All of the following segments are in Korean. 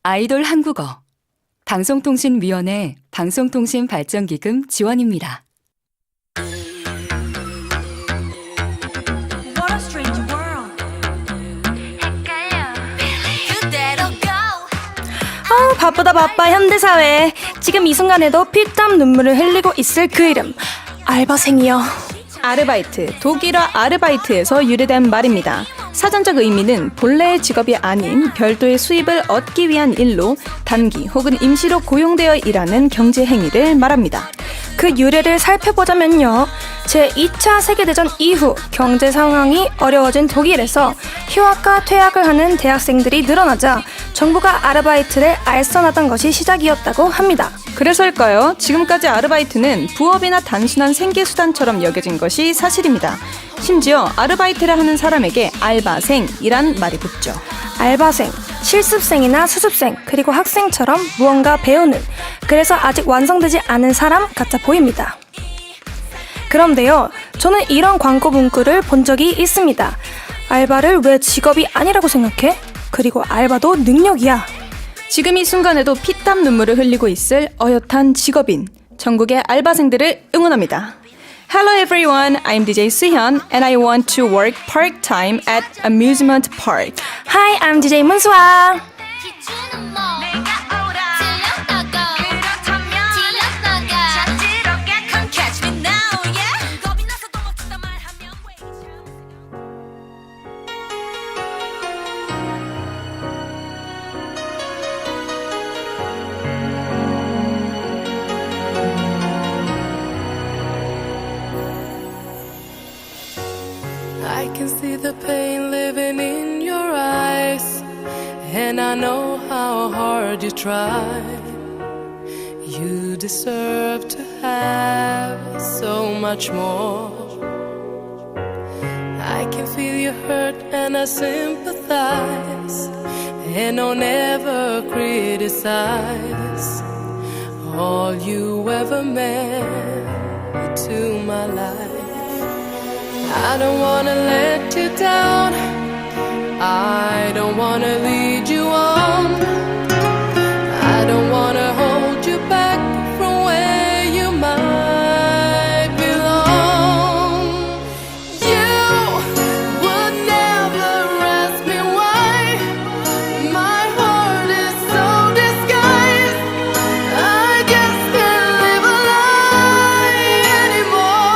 아이돌 한국어 방송통신위원회 방송통신발전기금 지원입니다. What a strange world. 바쁘다 바빠 현대사회. 지금 이 순간에도 피땀 눈물을 흘리고 있을 그 이름, 알바생이요. 아르바이트, 독일어 아르바이트에서 유래된 말입니다. 사전적 의미는 본래의 직업이 아닌 별도의 수입을 얻기 위한 일로 단기 혹은 임시로 고용되어 일하는 경제 행위를 말합니다. 그 유래를 살펴보자면요. 제2차 세계대전 이후 경제 상황이 어려워진 독일에서 휴학과 퇴학을 하는 대학생들이 늘어나자 정부가 아르바이트를 알선하던 것이 시작이었다고 합니다. 그래서일까요? 지금까지 아르바이트는 부업이나 단순한 생계수단처럼 여겨진 것이 사실입니다. 심지어 아르바이트를 하는 사람에게 알바생이란 말이 붙죠. 알바생, 실습생이나 수습생, 그리고 학생처럼 무언가 배우는, 그래서 아직 완성되지 않은 사람 같아 보입니다. 그런데요, 저는 이런 광고 문구를 본 적이 있습니다. 알바를 왜 직업이 아니라고 생각해? 그리고 알바도 능력이야. 지금 이 순간에도 피땀 눈물을 흘리고 있을 어엿한 직업인 전국의 알바생들을 응원합니다. Hello everyone, I'm DJ Suhyun and I want to work part-time at amusement park. Hi, I'm DJ 문수아. I can see the pain living in your eyes, and I know how hard you try. You deserve to have so much more. I can feel your hurt and I sympathize, and don't ever criticize all you ever meant to my life. I don't wanna let you down, I don't wanna lead you on, I don't wanna hold you back from where you might belong. You would never ask me why, my heart is so disguised, I just can't live a lie anymore.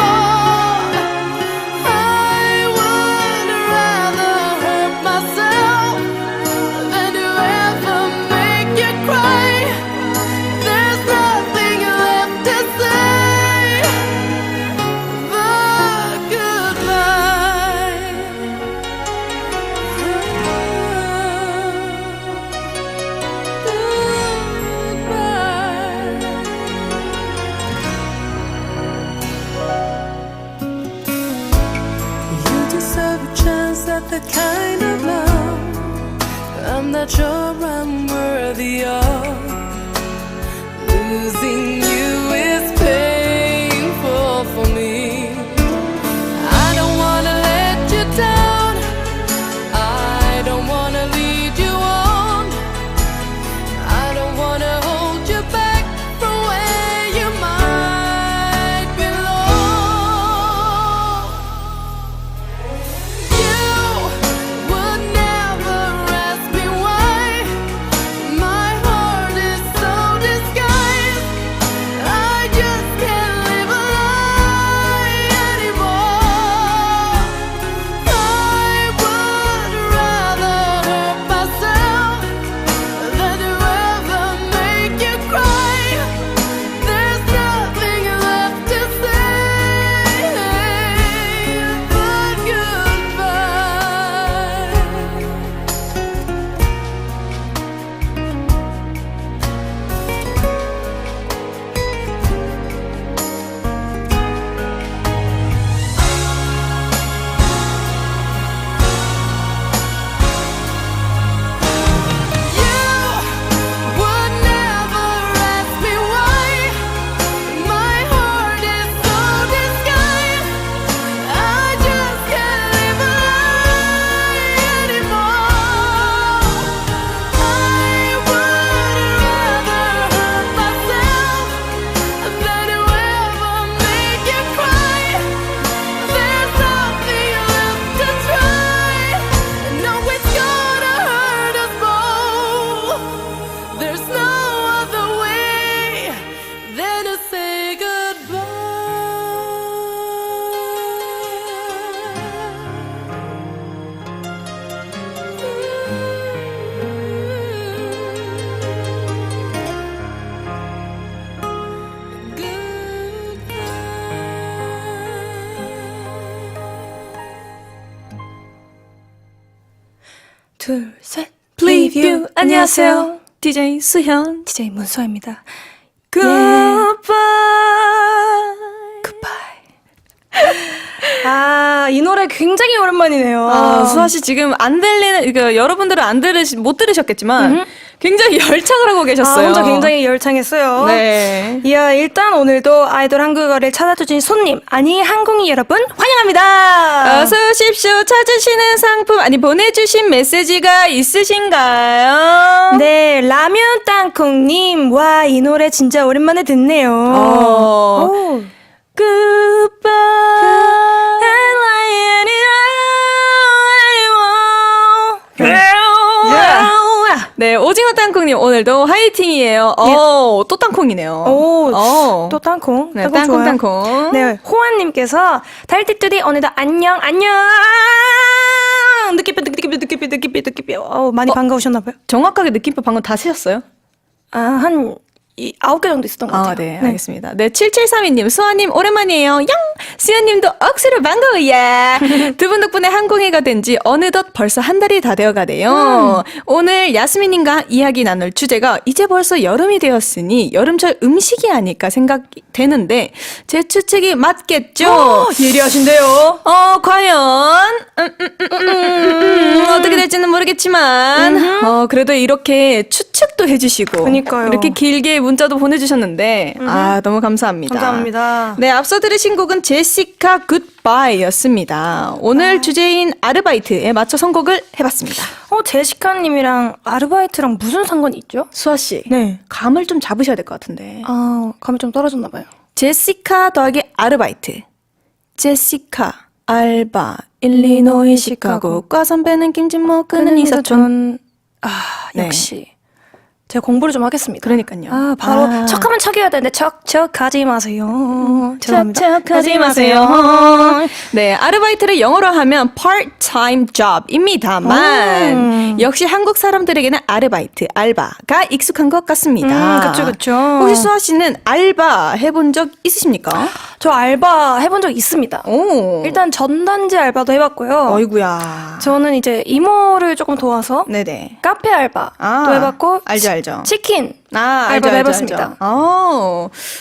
I would rather hurt myself than to ever make you cry. There's nothing left to say but goodbye. You deserve a chance at the kind of love I'm not sure I'm worthy of. Losing you is painful for me. I don't wanna let you down, I don't wanna lead you on, I don't wanna hold you back from where you might belong. You would never ask me why, my heart is 둘, 셋. 플리뷰 안녕하세요. DJ 수현. DJ 문서입니다. Goodbye. 아, 이 노래 굉장히 오랜만이네요. 수아 씨 지금 안 들리는 그러니까 여러분들은 못 들으셨겠지만 굉장히 열창을 하고 계셨어요. 혼자 굉장히 열창했어요. 네. 이야, 일단 오늘도 아이돌 한국어를 찾아주신 손님, 아니 항공이 여러분 환영합니다. 어서 오십시오. 찾으시는 상품 보내주신 메시지가 있으신가요? 네, 라면 땅콩님, 와, 이 노래 진짜 오랜만에 듣네요. 오. Goodbye. 네, 오징어 땅콩님 오늘도 화이팅이에요. 또 땅콩이네요. 오, 또 땅콩. 네, 땅콩 좋아요. 땅콩. 네, 호환님께서 달띠뚜디 오늘도 안녕. 느끼뼈. 많이 반가우셨나봐요. 정확하게 느낌표 방금 다 세셨어요? 한 9개 정도 있었던 것 같아요. 네, 알겠습니다. 네, 7732님, 수아님, 오랜만이에요. 양! 수아님도 억수로 반가워요. 두 분 덕분에 항공회가 된 지 어느덧 벌써 한 달이 다 되어 가네요. 오늘 야스민님과 이야기 나눌 주제가 이제 벌써 여름이 되었으니 여름철 음식이 아닐까 생각되는데 제 추측이 맞겠죠? 예리하신데요. 과연, 어떻게 될지는 모르겠지만, 그래도 이렇게 추측도 해주시고, 그러니까요. 이렇게 길게 문자도 보내주셨는데, 너무 감사합니다. 감사합니다. 네, 앞서 들으신 곡은 제시카 굿바이였습니다. 오늘 주제인 아르바이트에 맞춰 선곡을 해봤습니다. 제시카님이랑 아르바이트랑 무슨 상관이 있죠? 수아씨, 네. 감을 좀 잡으셔야 될 것 같은데. 감이 좀 떨어졌나봐요. 제시카 더하기 아르바이트. 제시카, 알바, 일리노이, 시카고, 과 선배는 김진모, 그는 이사촌. 네. 역시. 제가 공부를 좀 하겠습니다. 그러니까요. 바로 척하면 척이어야 되는데 척하지 마세요. 죄송합니다. 척하지 마세요. 네, 아르바이트를 영어로 하면 part-time job입니다만 역시 한국 사람들에게는 아르바이트, 알바가 익숙한 것 같습니다. 그쵸. 혹시 수아 씨는 알바 해본 적 있으십니까? 저 알바 해본 적 있습니다. 오. 일단 전단지 알바도 해봤고요. 어이구야. 저는 이제 이모를 조금 도와서 네네. 카페 알바도 해봤고 알죠. 치킨 알죠, 알바도 해봤습니다.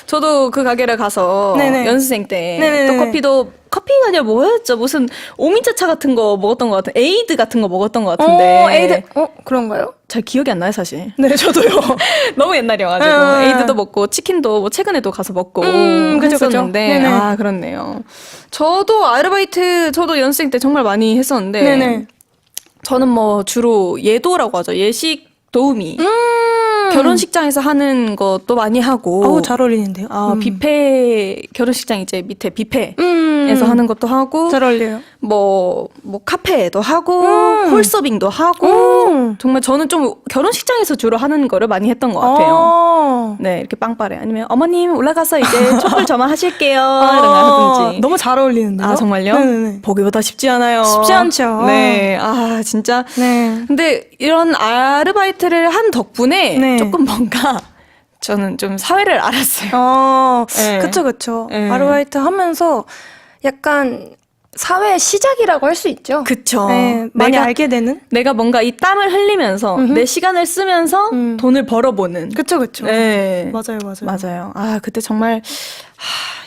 저도 그 가게를 가서 네네. 연수생 때 네네네. 또 커피가 아니라 뭐였죠? 무슨 오미자차 같은 거 먹었던 것 같은 에이드 같은 거 먹었던 것 같은데 에이드 그런가요? 잘 기억이 안 나요 사실. 네, 저도요. 너무 옛날이어가지고 에이드도 먹고 치킨도 뭐 최근에도 가서 먹고 그죠. 했었는데 네네. 그렇네요. 저도 아르바이트 저도 연수생 때 정말 많이 했었는데 네네. 저는 뭐 주로 예도라고 하죠. 예식 도우미. 결혼식장에서 하는 것도 많이 하고. 잘 어울리는데요. 뷔페, 결혼식장 이제 밑에 뷔페에서 하는 것도 하고. 잘 어울려요. 뭐 카페에도 하고, 홀서빙도 하고. 정말 저는 좀 결혼식장에서 주로 하는 거를 많이 했던 것 같아요. 네, 이렇게 빵빠레. 아니면 어머님 올라가서 이제 촛불 점화하실게요. 이런 거 하든지. 너무 잘 어울리는데요. 정말요? 네네네. 보기보다 쉽지 않아요. 쉽지 않죠. 네. 진짜. 네. 근데 이런 아르바이트를 한 덕분에 네. 조금 뭔가 저는 좀 사회를 알았어요. 네. 그쵸. 네. 아르바이트 하면서 약간 사회의 시작이라고 할 수 있죠. 그쵸. 네, 많이 알게 되는? 내가 뭔가 이 땀을 흘리면서 내 시간을 쓰면서 돈을 벌어보는. 그쵸. 네. 맞아요. 그때 정말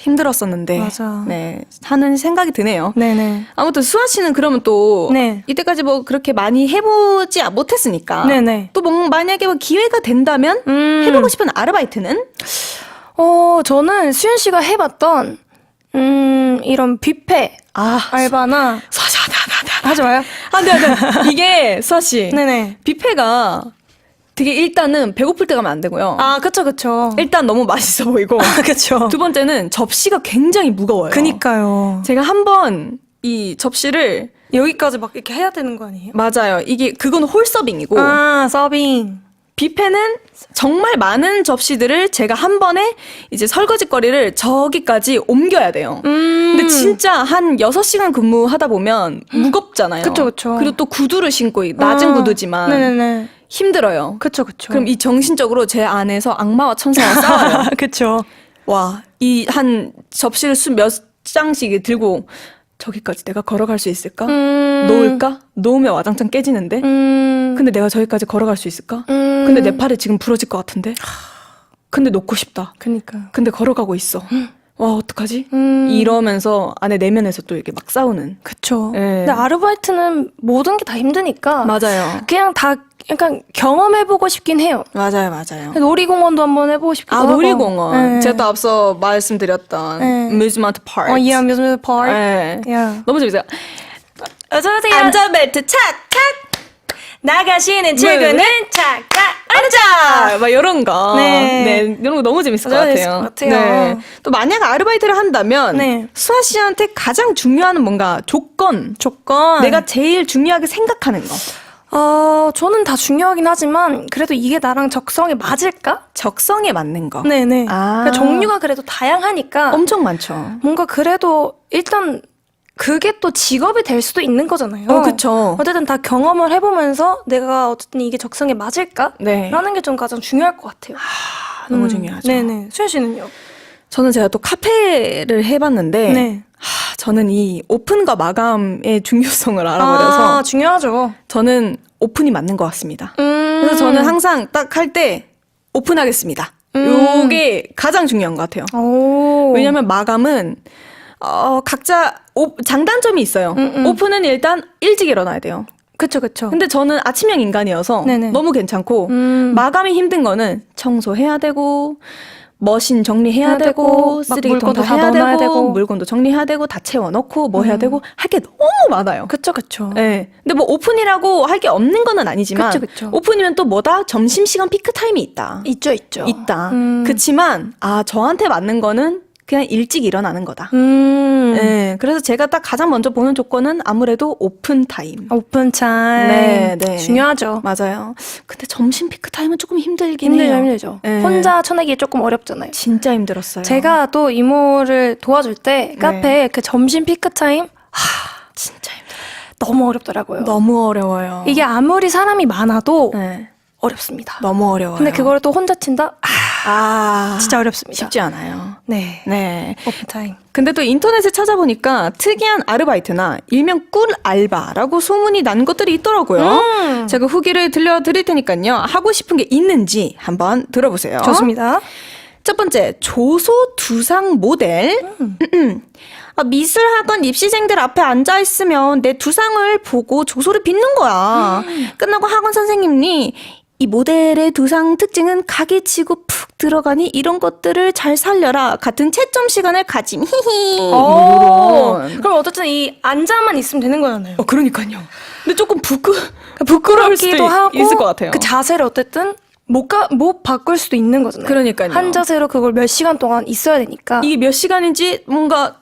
힘들었었는데. 맞아. 네. 하는 생각이 드네요. 네네. 아무튼 수아 씨는 그러면 또 네. 이때까지 뭐 그렇게 많이 해보지 못했으니까 네네. 또 만약에 뭐 기회가 된다면 해보고 싶은 아르바이트는? 저는 수현 씨가 해봤던 이런 뷔페 알바나 하지 마요. 네. 이게 수아 씨 네네. 뷔페가 되게 일단은 배고플 때 가면 안 되고요. 그쵸. 일단 너무 맛있어 보이고 그쵸. 두 번째는 접시가 굉장히 무거워요. 그니까요. 제가 한번 이 접시를 여기까지 막 이렇게 해야 되는 거 아니에요? 맞아요. 그건 홀서빙이고 서빙. 뷔페는 정말 많은 접시들을 제가 한 번에 이제 설거지거리를 저기까지 옮겨야 돼요. 근데 진짜 한 6시간 근무하다 보면 무겁잖아요. 그쵸. 그리고 또 구두를 신고 낮은 구두지만 네네네. 힘들어요. 그쵸. 그럼 이 정신적으로 제 안에서 악마와 천사가 싸워요. 그쵸. 와, 이 한 접시를 몇 장씩 들고 저기까지 내가 걸어갈 수 있을까? 놓을까? 놓으면 와장창 깨지는데? 근데 내가 저기까지 걸어갈 수 있을까? 근데 내 팔이 지금 부러질 것 같은데? 근데 놓고 싶다. 그니까. 근데 걸어가고 있어. 와, 어떡하지? 이러면서 안에 내면에서 또 이렇게 막 싸우는. 그쵸. 예. 근데 아르바이트는 모든 게 다 힘드니까. 맞아요. 그냥 다 약간 경험해보고 싶긴 해요. 맞아요, 맞아요. 놀이공원도 한번 해보고 싶기도 하고. 놀이공원. 네. 제가 또 앞서 말씀드렸던 네. amusement park. 예, 아뮤즈먼트 파크. 네. 야. 너무 재밌어요. 어서오세요. 안전벨트 착착! 나가시는 출구는 착착 앉아! 막 이런 거. 네. 이런 거 너무 재밌을 것 너무 같아요. 재밌을 것 같아요. 또 만약 아르바이트를 한다면 네. 수아 씨한테 가장 중요한 뭔가 조건. 내가 제일 중요하게 생각하는 거. 저는 다 중요하긴 하지만 그래도 이게 나랑 적성에 맞을까? 적성에 맞는 거. 네네. 아. 그러니까 종류가 그래도 다양하니까 엄청 많죠. 뭔가 그래도 일단 그게 또 직업이 될 수도 있는 거잖아요. 그쵸. 어쨌든 다 경험을 해보면서 내가 어쨌든 이게 적성에 맞을까? 네. 라는 게 좀 가장 중요할 것 같아요. 너무 중요하죠. 네네. 수현 씨는요? 저는 제가 또 카페를 해봤는데 네. 저는 이 오픈과 마감의 중요성을 알아버려서 중요하죠. 저는 오픈이 맞는 것 같습니다. 그래서 저는 항상 딱 할 때 오픈하겠습니다. 요게 가장 중요한 것 같아요. 오. 왜냐면 마감은 각자 장단점이 있어요. 오픈은 일단 일찍 일어나야 돼요. 그쵸. 근데 저는 아침형 인간이어서 네네. 너무 괜찮고 마감이 힘든 거는 청소해야 되고 머신 정리해야 해야 되고 되고, 막 쓰레기통 물건도 다 다 해야 넣어놔야 되고 되고. 물건도 정리해야 되고 다 채워넣고 뭐 해야 되고 할 게 너무 많아요. 그쵸. 네. 근데 뭐 오픈이라고 할 게 없는 거는 아니지만 그쵸. 오픈이면 또 뭐다? 점심시간 피크 타임이 있다. 있죠. 있다. 그치만 저한테 맞는 거는 그냥 일찍 일어나는 거다. 네. 그래서 제가 딱 가장 먼저 보는 조건은 아무래도 오픈 타임. 오픈 타임. 네. 중요하죠. 맞아요. 근데 점심 피크 타임은 조금 힘들긴 해요. 힘들죠. 네. 혼자 쳐내기 조금 어렵잖아요. 진짜 힘들었어요. 제가 또 이모를 도와줄 때 카페에 그 점심 피크 타임 진짜 힘들어요. 너무 어렵더라고요. 너무 어려워요. 이게 아무리 사람이 많아도 네. 어렵습니다. 너무 어려워요. 근데 그걸 또 혼자 친다? 진짜 어렵습니다. 쉽지 않아요. 네. 네. 오픈 타임. 근데 또 인터넷에 찾아보니까 특이한 아르바이트나 일명 꿀 알바라고 소문이 난 것들이 있더라고요. 제가 후기를 들려드릴 테니까요. 하고 싶은 게 있는지 한번 들어보세요. 좋습니다. 첫 번째, 조소 두상 모델. 미술학원 입시생들 앞에 앉아있으면 내 두상을 보고 조소를 빚는 거야. 끝나고 학원 선생님이 이 모델의 두상 특징은 각이 치고 푹 들어가니 이런 것들을 잘 살려라 같은 채점 시간을 가짐. 히히. 이런. 그럼 어쨌든 이 앉아만 있으면 되는 거잖아요. 그러니까요. 근데 조금 부끄러울 수도 부끄럽기도 하고 있을 것 같아요. 그 자세를 어쨌든 못 바꿀 수도 있는 거잖아요. 그러니까요. 한 자세로 그걸 몇 시간 동안 있어야 되니까. 이게 몇 시간인지 뭔가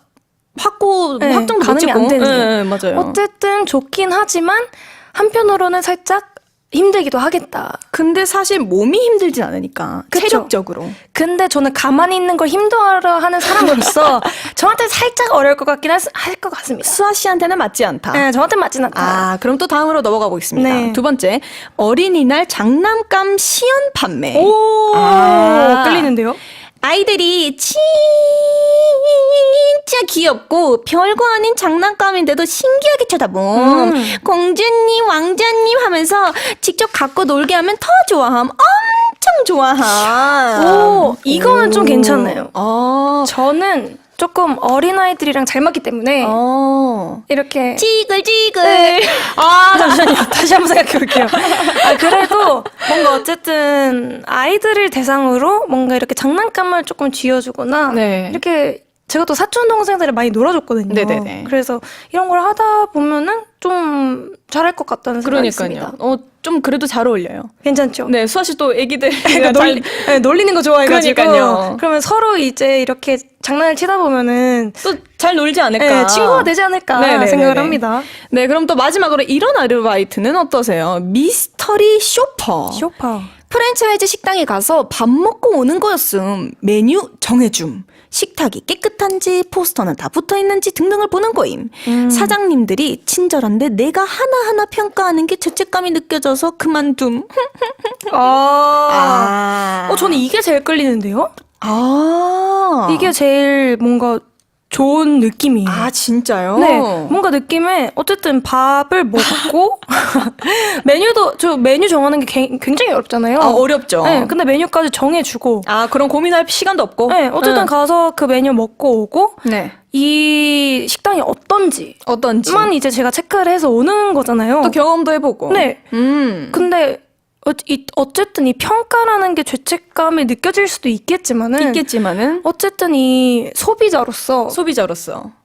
확정도 네, 못 가늠이 짓고. 안 되는. 네, 맞아요. 어쨌든 좋긴 하지만 한편으로는 살짝 힘들기도 하겠다. 근데 사실 몸이 힘들진 않으니까. 그쵸. 체력적으로. 근데 저는 가만히 있는 걸 힘들어하는 사람으로서 저한테 살짝 어려울 것 같긴 할 것 같습니다. 수아 씨한테는 맞지 않다. 네, 저한테 맞진 않다. 그럼 또 다음으로 넘어가 보겠습니다. 네. 두 번째, 어린이날 장난감 시연 판매. 오, 아. 끌리는데요? 아이들이 진짜 귀엽고 별거 아닌 장난감인데도 신기하게 쳐다봄. 공주님, 왕자님 하면서 직접 갖고 놀게 하면 더 좋아함. 엄청 좋아함. 오, 이거는 좀 괜찮네요. 어. 저는 조금 어린아이들이랑 잘 맞기 때문에 이렇게 찌글찌글. 네. 잠시만요. 다시 한번 생각해 볼게요. 그래도 뭔가 어쨌든 아이들을 대상으로 뭔가 이렇게 장난감을 조금 쥐어주거나 네. 이렇게 제가 또 사촌 동생들을 많이 놀아줬거든요. 네네네. 그래서 이런 걸 하다 보면은 좀 잘할 것 같다는 생각이 그러니까요. 듭니다. 좀 그래도 잘 어울려요. 괜찮죠? 네, 수아 씨 또 애기들 놀리는 거 좋아해가지고 그러니까요. 그러면 서로 이제 이렇게 장난을 치다 보면은 또 잘 놀지 않을까. 네, 친구가 되지 않을까 네네네네. 생각을 합니다. 네, 그럼 또 마지막으로 이런 아르바이트는 어떠세요? 미스터리 쇼퍼. 쇼파. 프랜차이즈 식당에 가서 밥 먹고 오는 거였음. 메뉴 정해줌. 식탁이 깨끗한지 포스터는 다 붙어있는지 등등을 보는 거임. 사장님들이 친절한데 내가 하나하나 평가하는 게 죄책감이 느껴져서 그만둠. 저는 이게 제일 끌리는데요? 아. 이게 제일 뭔가 좋은 느낌이에요. 아, 진짜요? 네, 뭔가 느낌에 어쨌든 밥을 먹고 저 메뉴 정하는 게 굉장히 어렵잖아요. 아, 어렵죠. 네, 근데 메뉴까지 정해주고 아, 그럼 고민할 시간도 없고. 네, 어쨌든 가서 그 메뉴 먹고 오고 네. 이 식당이 어떤지만 어떤지. 이제 제가 체크를 해서 오는 거잖아요. 또 경험도 해보고. 네. 음. 근데 어쨌든 이 평가라는 게 죄책감이 느껴질 수도 있겠지만은 어쨌든 이 소비자로서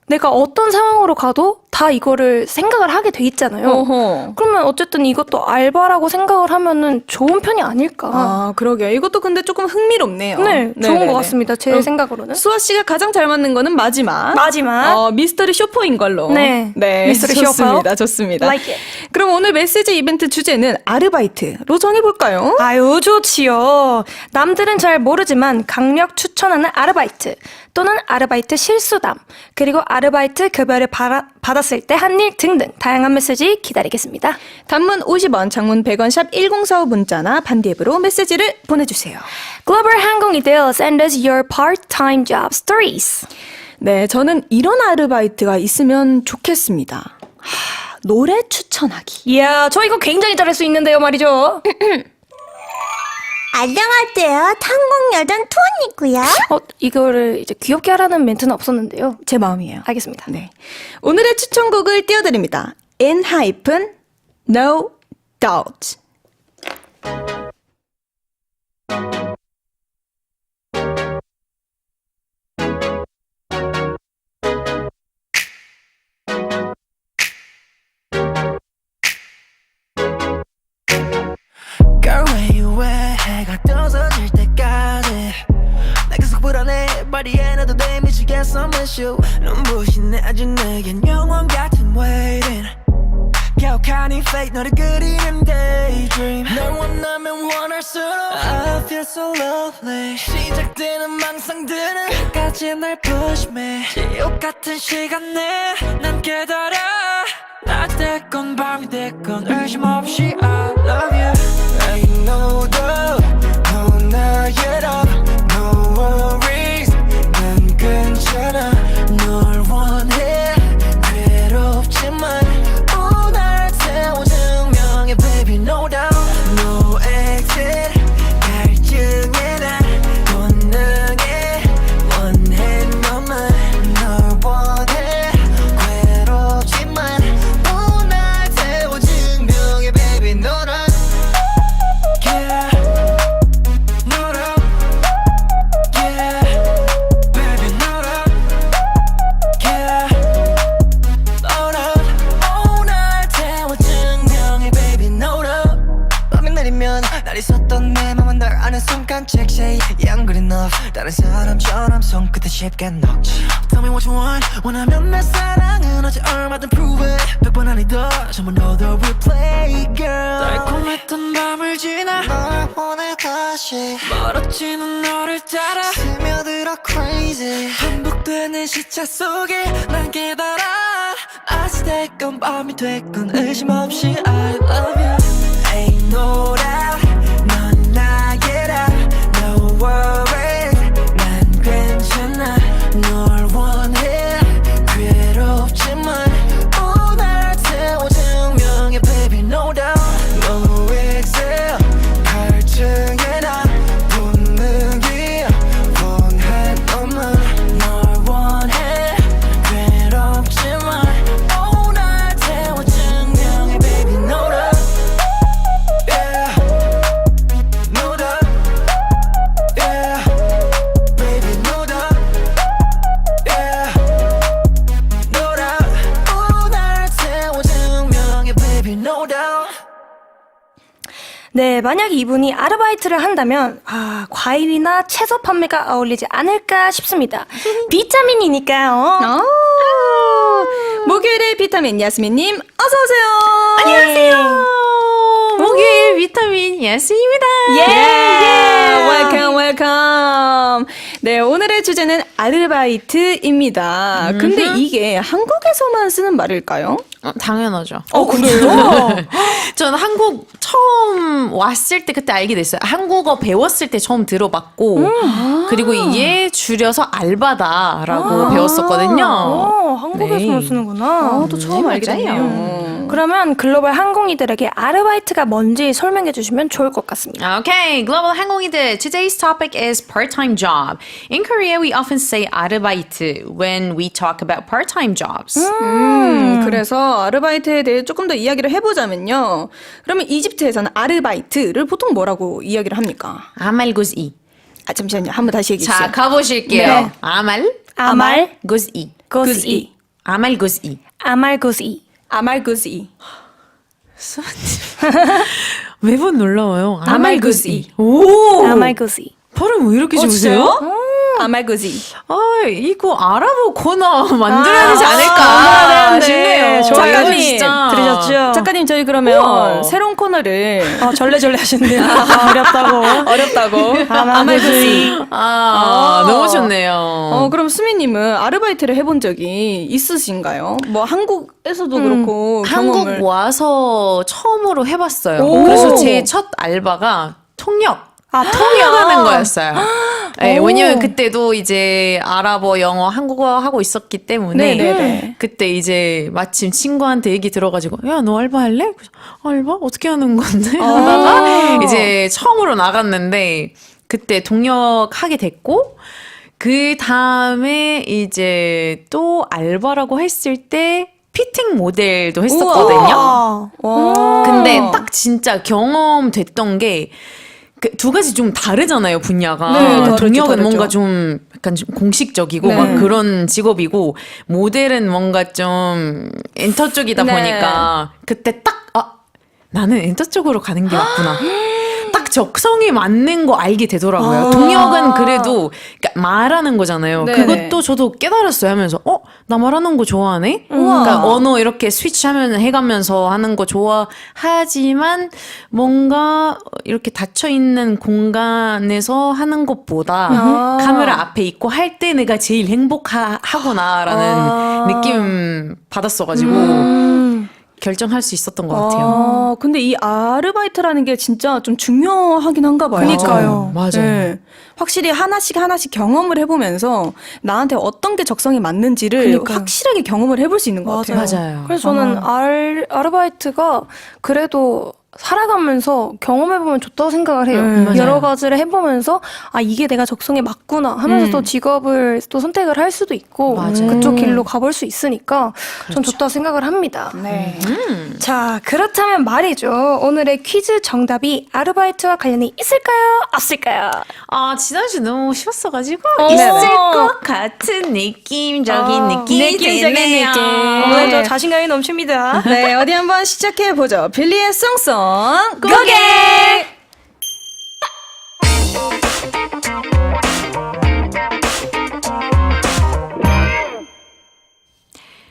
내가 어떤 상황으로 가도 다 이거를 생각을 하게 돼 있잖아요. 어허. 그러면 어쨌든 이것도 알바라고 생각을 하면은 좋은 편이 아닐까. 아, 그러게요. 이것도 근데 조금 흥미롭네요. 네, 좋은 네네네. 것 같습니다. 제 그럼 생각으로는. 수아 씨가 가장 잘 맞는 거는 마지막. 미스터리 쇼퍼인 걸로. 네. 미스터리 좋습니다. 좋습니다. Like it. 그럼 오늘 메시지 이벤트 주제는 아르바이트로 정해볼까요? 아유, 좋지요. 남들은 잘 모르지만 강력 추천하는 아르바이트 또는 아르바이트 실수담 그리고 아르바이트 급여를 받았을 때 한 일 등등 다양한 메시지 기다리겠습니다. 단문 50원, 장문 100원, 샵 1045 문자나 반디앱으로 메시지를 보내주세요. 글로벌 항공이들 send us your part-time job stories. 네, 저는 이런 아르바이트가 있으면 좋겠습니다. 노래 추천하기. 이야, 저 이거 굉장히 잘할 수 있는데요, 말이죠. 안녕하세요. 탄공여단 투원이고요. 이거를 이제 귀엽게 하라는 멘트는 없었는데요. 제 마음이에요. 알겠습니다. 네. 오늘의 추천곡을 띄워드립니다. No Doubt. Girl, where you at? 해가 떠져질 때까지 나 계속 불안해. 머리에 나도 내 미치겠어 miss you. 눈부신 아주 내겐 영원 같은 waiting. 벽한 이 fake 너를 그리는 daydream. 널 원하면 원할수록 I feel so lonely. 시작되는 망상들은 끝까지 날 push me. 지옥 같은 시간에 난 깨달아. 낮이 됐건 밤이 됐건 의심 없이 I love you. Ain't no doubt 넌 나의 no worries 난 괜찮아 널 원해 괴롭지만 날 태워 증명해 baby no doubt no exit 갈증에 난 본능에 원해 너만 널 원해 괴롭지만 날 태워 증명해 baby 너랑 Yeah, 너랑 Yeah, baby 너랑 Yeah, 너랑 날 태워 증명해 baby 너랑 밤이 내리면 날 있었던 내 맘은 널 아는 순간 check say yeah I'm good enough 다른 사람처럼 손끝에 쉽게 녹지 Tell me what you want 원하면 내 사랑은 어제 얼마든 prove it 100번 아니다 전부 너도 replay girl 달콤했던 밤을 지나 널 보내 다시 멀어지는 너를 따라 스며들어 crazy 반복되는 시차 속에 난 깨달아 아직 됐건 밤이 됐건 의심 없이 I love you Ain't no doubt 넌 나게라 No worries 난 괜찮아 널 원해 괴롭지만 날 태워 증명해 baby no doubt No exit 갈증에 난 본능이 원해 너만 널 원해 괴롭지만 날 태워 증명해 baby no doubt Yeah no doubt Yeah baby no doubt Yeah no doubt 날 태워 증명해 baby no doubt 네, 만약 이분이 아르바이트를 한다면 과일이나 채소 판매가 어울리지 않을까 싶습니다. 비타민이니까요. 목요일의 비타민 야스민님 어서 오세요. 안녕하세요. 목요일 비타민 야스입니다. 웰컴 웰컴. 네, 오늘의 주제는 아르바이트입니다. 근데 이게 한국에서만 쓰는 말일까요? 당연하죠. 그래요? 저는 한국 처음 왔을 때 그때 알게 됐어요. 한국어 배웠을 때 처음 들어봤고 그리고 이게 줄여서 알바다라고 배웠었거든요. 한국에서만 네. 쓰는구나. 또 처음 알게 됐네요. 그러면 글로벌 항공이들에게 아르바이트가 뭔지 설명해 주시면 좋을 것 같습니다. Okay, global 항공이들. Today's topic is part-time job. In Korea, we often say 아르바이트 when we talk about part-time jobs. 그래서 아르바이트에 대해 조금 더 이야기를 해보자면요. 그러면 이집트에서는 아르바이트를 보통 뭐라고 이야기를 합니까? 아말 구스이. 잠시만요. 한번 다시 얘기해 주세요. 자, 가보실게요. 네. 아말 아말 구스이. 고스이. 아말 구스이. 아말 고스이. 아말구시. 매번 놀라워요. 아말구시. 오! 아말 고스이. 발음 왜 이렇게 좋으세요? 아말구시. 이거 아랍어 코너 만들어야 되지 않을까 싶네요. 작가님, 진짜. 들으셨죠? 작가님 저희 그러면 우와. 새로운 코너를 절레절레 하시는데요. 어렵다고. 어렵다고 아말구시. 너무 좋네요. 그럼 수미님은 아르바이트를 해본 적이 있으신가요? 뭐 한국에서도 그렇고 한국 경험을 와서 처음으로 해봤어요. 오. 그래서 제 첫 알바가 통역. 통역하는 거였어요. 네, 왜냐면 그때도 이제 아랍어, 영어, 한국어 하고 있었기 때문에 네네네. 그때 이제 마침 친구한테 얘기 들어가지고 야, 너 알바 할래? 그래서, 알바? 어떻게 하는 건데? 하다가 이제 처음으로 나갔는데 그때 통역하게 됐고 그 다음에 이제 또 알바라고 했을 때 피팅 모델도 했었거든요. 와. 근데 딱 진짜 경험됐던 게 그 두 가지 좀 다르잖아요, 분야가. 네, 다르죠, 통역은 다르죠. 뭔가 좀 약간 좀 공식적이고 네. 막 그런 직업이고 모델은 뭔가 좀 엔터 쪽이다 네. 보니까 그때 딱 나는 엔터 쪽으로 가는 게 맞구나. 딱 적성에 맞는 거 알게 되더라고요. 통역은 그래도 그러니까 말하는 거잖아요. 네네. 그것도 저도 깨달았어요 하면서 나 말하는 거 좋아하네? 그러니까 언어 이렇게 스위치하면 해가면서 하는 거 좋아하지만 뭔가 이렇게 닫혀있는 공간에서 하는 것보다 카메라 앞에 있고 할 때 내가 제일 행복하구나라는 느낌 받았어가지고 결정할 수 있었던 것 같아요. 근데 이 아르바이트라는 게 진짜 좀 중요하긴 한가 봐요. 그러니까요. 맞아요. 네. 확실히 하나씩 경험을 해보면서 나한테 어떤 게 적성에 맞는지를 그러니까요. 확실하게 경험을 해볼 수 있는 것 같아요. 맞아요. 그래서 저는 아르바이트가 그래도 살아가면서 경험해보면 좋다고 생각을 해요. 맞아요. 여러 가지를 해보면서 이게 내가 적성에 맞구나 하면서 또 직업을 또 선택을 할 수도 있고 맞아요. 그쪽 길로 가볼 수 있으니까 전 좋다고 생각을 합니다. 네. 자, 그렇다면 말이죠. 오늘의 퀴즈 정답이 아르바이트와 관련이 있을까요? 없을까요? 지난주 너무 쉬웠어가지고 네네. 있을 것 같은 느낌적인 느낌이 느낌적인 드네요. 느낌. 오늘 저 자신감이 넘칩니다. 네, 어디 한번 시작해 보죠. 빌리의 송송 고개!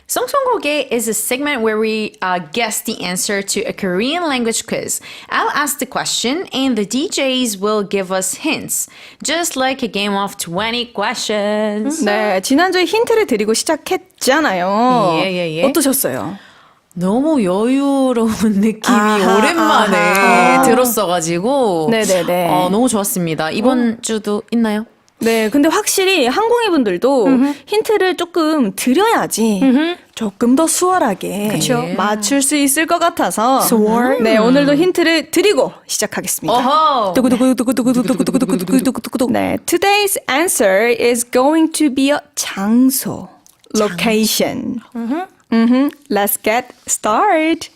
송송고개 is a segment where we guess the answer to a Korean language quiz. I'll ask the question and the DJs will give us hints, just like a game of 20 questions. 네, 지난주에 힌트를 드리고 시작했잖아요. 예. 어떠셨어요? 너무 여유로운 느낌이 아하, 오랜만에 아하. 들었어가지고 네네네. 너무 좋았습니다. 이번 주도 있나요? 네, 근데 확실히 항공이 분들도 힌트를 조금 드려야지 조금 더 수월하게 그쵸. 맞출 수 있을 것 같아서 수월? 네, 오늘도 힌트를 드리고 시작하겠습니다. 어허! 두구두구두구두구두구두구두구두구두구두구. 네, today's answer is going to be a 장소, location. Let's get started.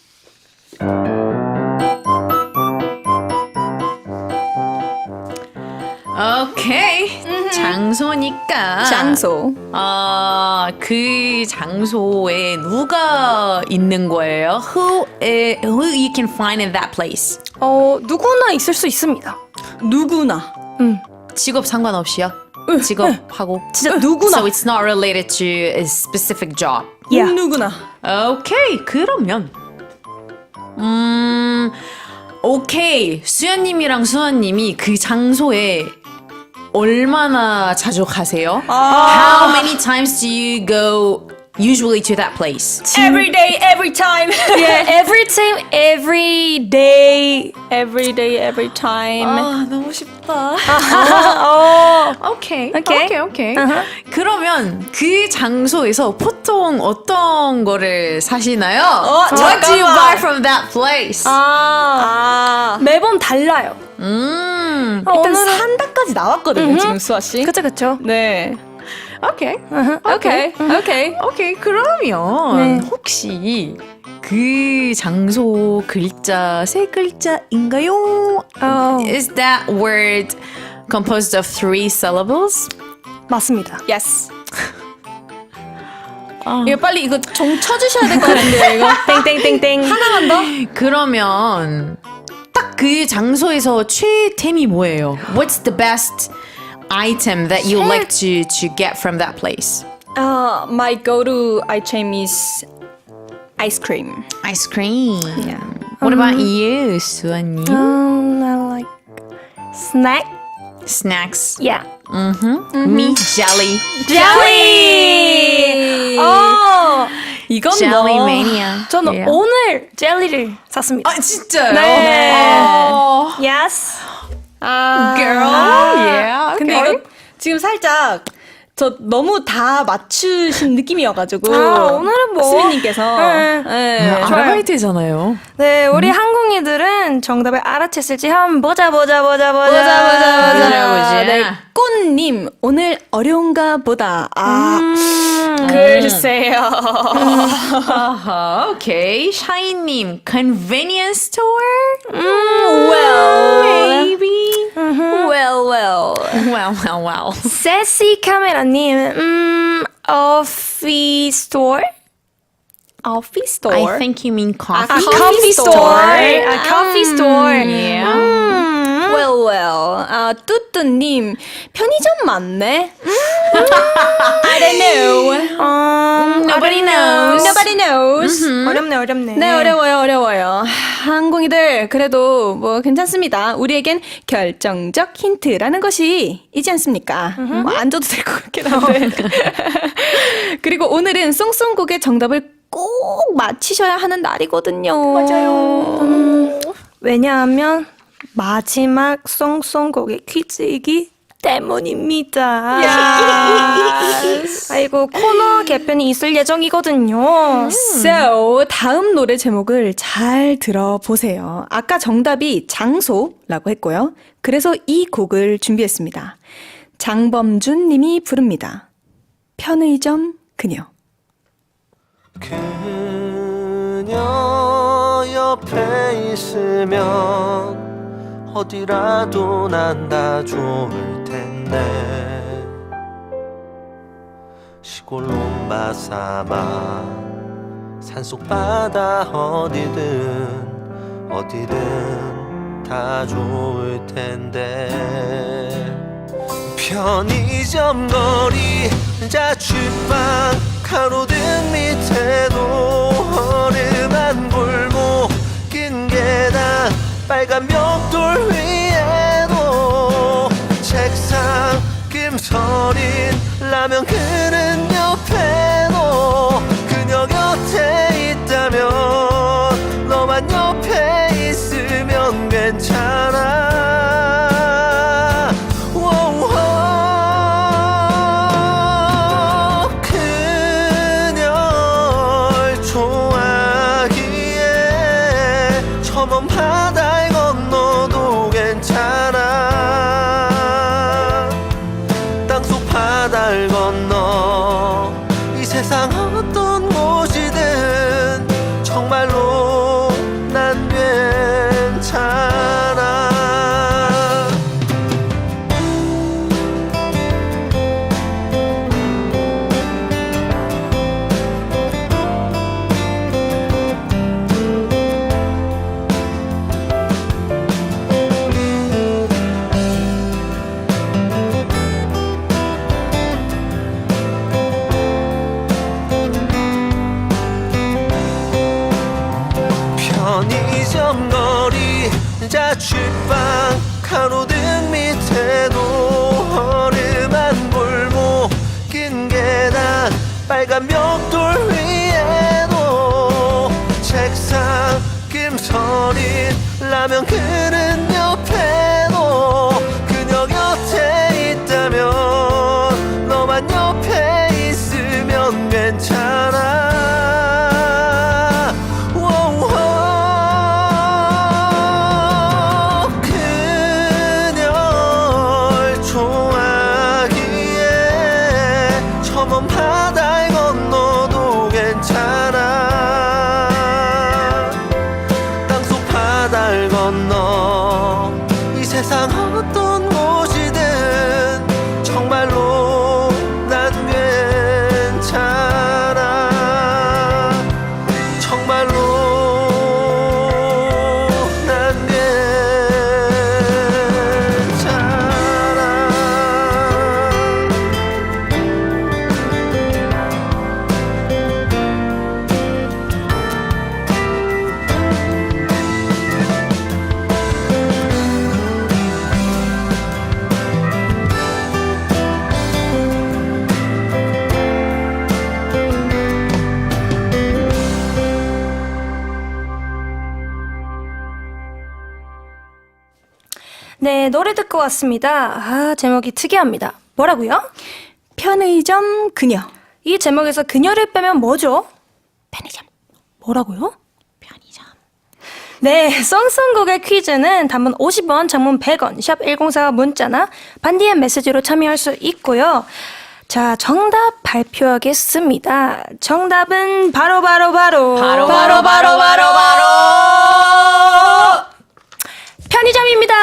오케이. 장소니까. 장소. 그 장소에 누가 있는 거예요? Who you can find in that place? 누구나 있을 수 있습니다. 누구나. 직업 상관없이요? 직업하고. 진짜 누구나. So it's not related to a specific job. Yeah. 누구나. 오케이. 그러면 오케이. 수연님이랑 수아님이 그 장소에 얼마나 자주 가세요? How many times do you go usually to that place? Every day, every time. yeah, every time, every day, every day, every time. 아, 너무 쉽다. 오케이. 오케이. 오케이. 그러면 그 장소에서 보통 어떤 거를 사시나요? What do you buy from that place? 매번 달라요. 일단 오늘은- 산다까지 나왔거든요, 지금 수아 씨. 그쵸. 네. 오케이. 오케이. 그러면 혹시 그 장소 글자 세 글자인가요? Is that word composed of 3 syllables? 맞습니다. Yes. 이거 빨리 이거 종 쳐주셔야 될 것 같은데요, 이거. 땡땡땡땡. 하나만 더? 그러면 딱 그 장소에서 최템이 뭐예요? What's the best item that you like to get from that place? My go-to item is ice cream. Ice cream. What about you, 수아님? I like snack. Snacks. Yeah. Me, jelly. 젤리. 이건 Jelly 뭐. mania. 저는 Yeah. 오늘 젤리를 샀습니다. 아 진짜요? 네. 어. Yes. Girl. Yeah. 근데 okay. 이거 지금 살짝 저 너무 다 맞추신 느낌이어가지고 오늘은 뭐. 수민님께서 네. 아르바이트잖아요. 네, 우리 항공이들은 정답을 알아챘을지 한번 보자. 네, 꽃님 오늘 어려운가 보다. 글쎄요. 아하, 오케이. 샤이님, convenience store? well, Maybe. well. Well. 세시 카메라님, office store? Office store. I think you mean coffee. coffee store. coffee store. Yeah. well. 뚜뚜님 편의점 맞네. I don't know. Nobody knows. Nobody knows. 어렵네. 네, 어려워요. 항공이들, 그래도 뭐 괜찮습니다. 우리에겐 결정적 힌트라는 것이 있지 않습니까? 뭐 안 줘도 될 것 같긴 한데. 그리고 오늘은 송송곡의 정답을 꼭 맞히셔야 하는 날이거든요. 왜냐하면 마지막 송송곡의 퀴즈이기 때문입니다. 아이고, 코너 개편이 있을 예정이거든요. So, 다음 노래 제목을 잘 들어보세요. 아까 정답이 장소라고 했고요. 그래서 이 곡을 준비했습니다. 장범준 님이 부릅니다. 편의점 그녀. 그녀 옆에 있으면 어디라도 난 다 좋을 텐데 시골 롬바 사막 산속바다 어디든 다 좋을 텐데 편의점 거리 자취방 가로등 밑에도 허름한 골목 긴 계단 빨간 벽돌 위에도 책상 김서린 라면 그릇 옆에도 그녀 곁에 있다면 너만 옆에 있으면 괜찮아 그녀를 좋아하기에 험한 바다를 건너도 괜찮아 땅속 바다를 건너 이 세상 어떤 곳이든 정말로 난 괜찮아 편의점 거리 자취방 가로등 밑에도 허름한 골목 긴 계단 빨간 벽돌 있다면 그는 옆에도 그녀 곁에 있다면 너만 옆에 있으면 괜찮아 그녀를 좋아하기에 저 먼 바다를 건너도 괜찮아 땅속 바다를 건너 이 세상 어떤 곳이든 정말로 난 괜찮아 정말로 난 괜찮아 네, 노래 듣고 왔습니다. 아, 제목이 특이합니다. 뭐라고요? 편의점 그녀. 이 제목에서 그녀를 빼면 뭐죠? 편의점. 뭐라고요? 편의점. 네, 썽썽곡의 퀴즈는 단문 50원, 장문 100원, 샵 1045 문자나 반디의 메시지로 참여할 수 있고요. 자, 정답 발표하겠습니다. 정답은 바로 편의점입니다.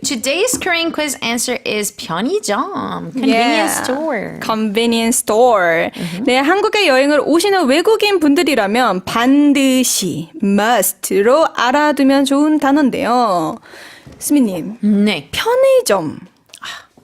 Today's Korean quiz answer is 편의점, convenience store. Convenience store. 네, 한국에 여행을 오시는 외국인 분들이라면 반드시 must로 알아두면 좋은 단어인데요. 스미님, 네. 편의점.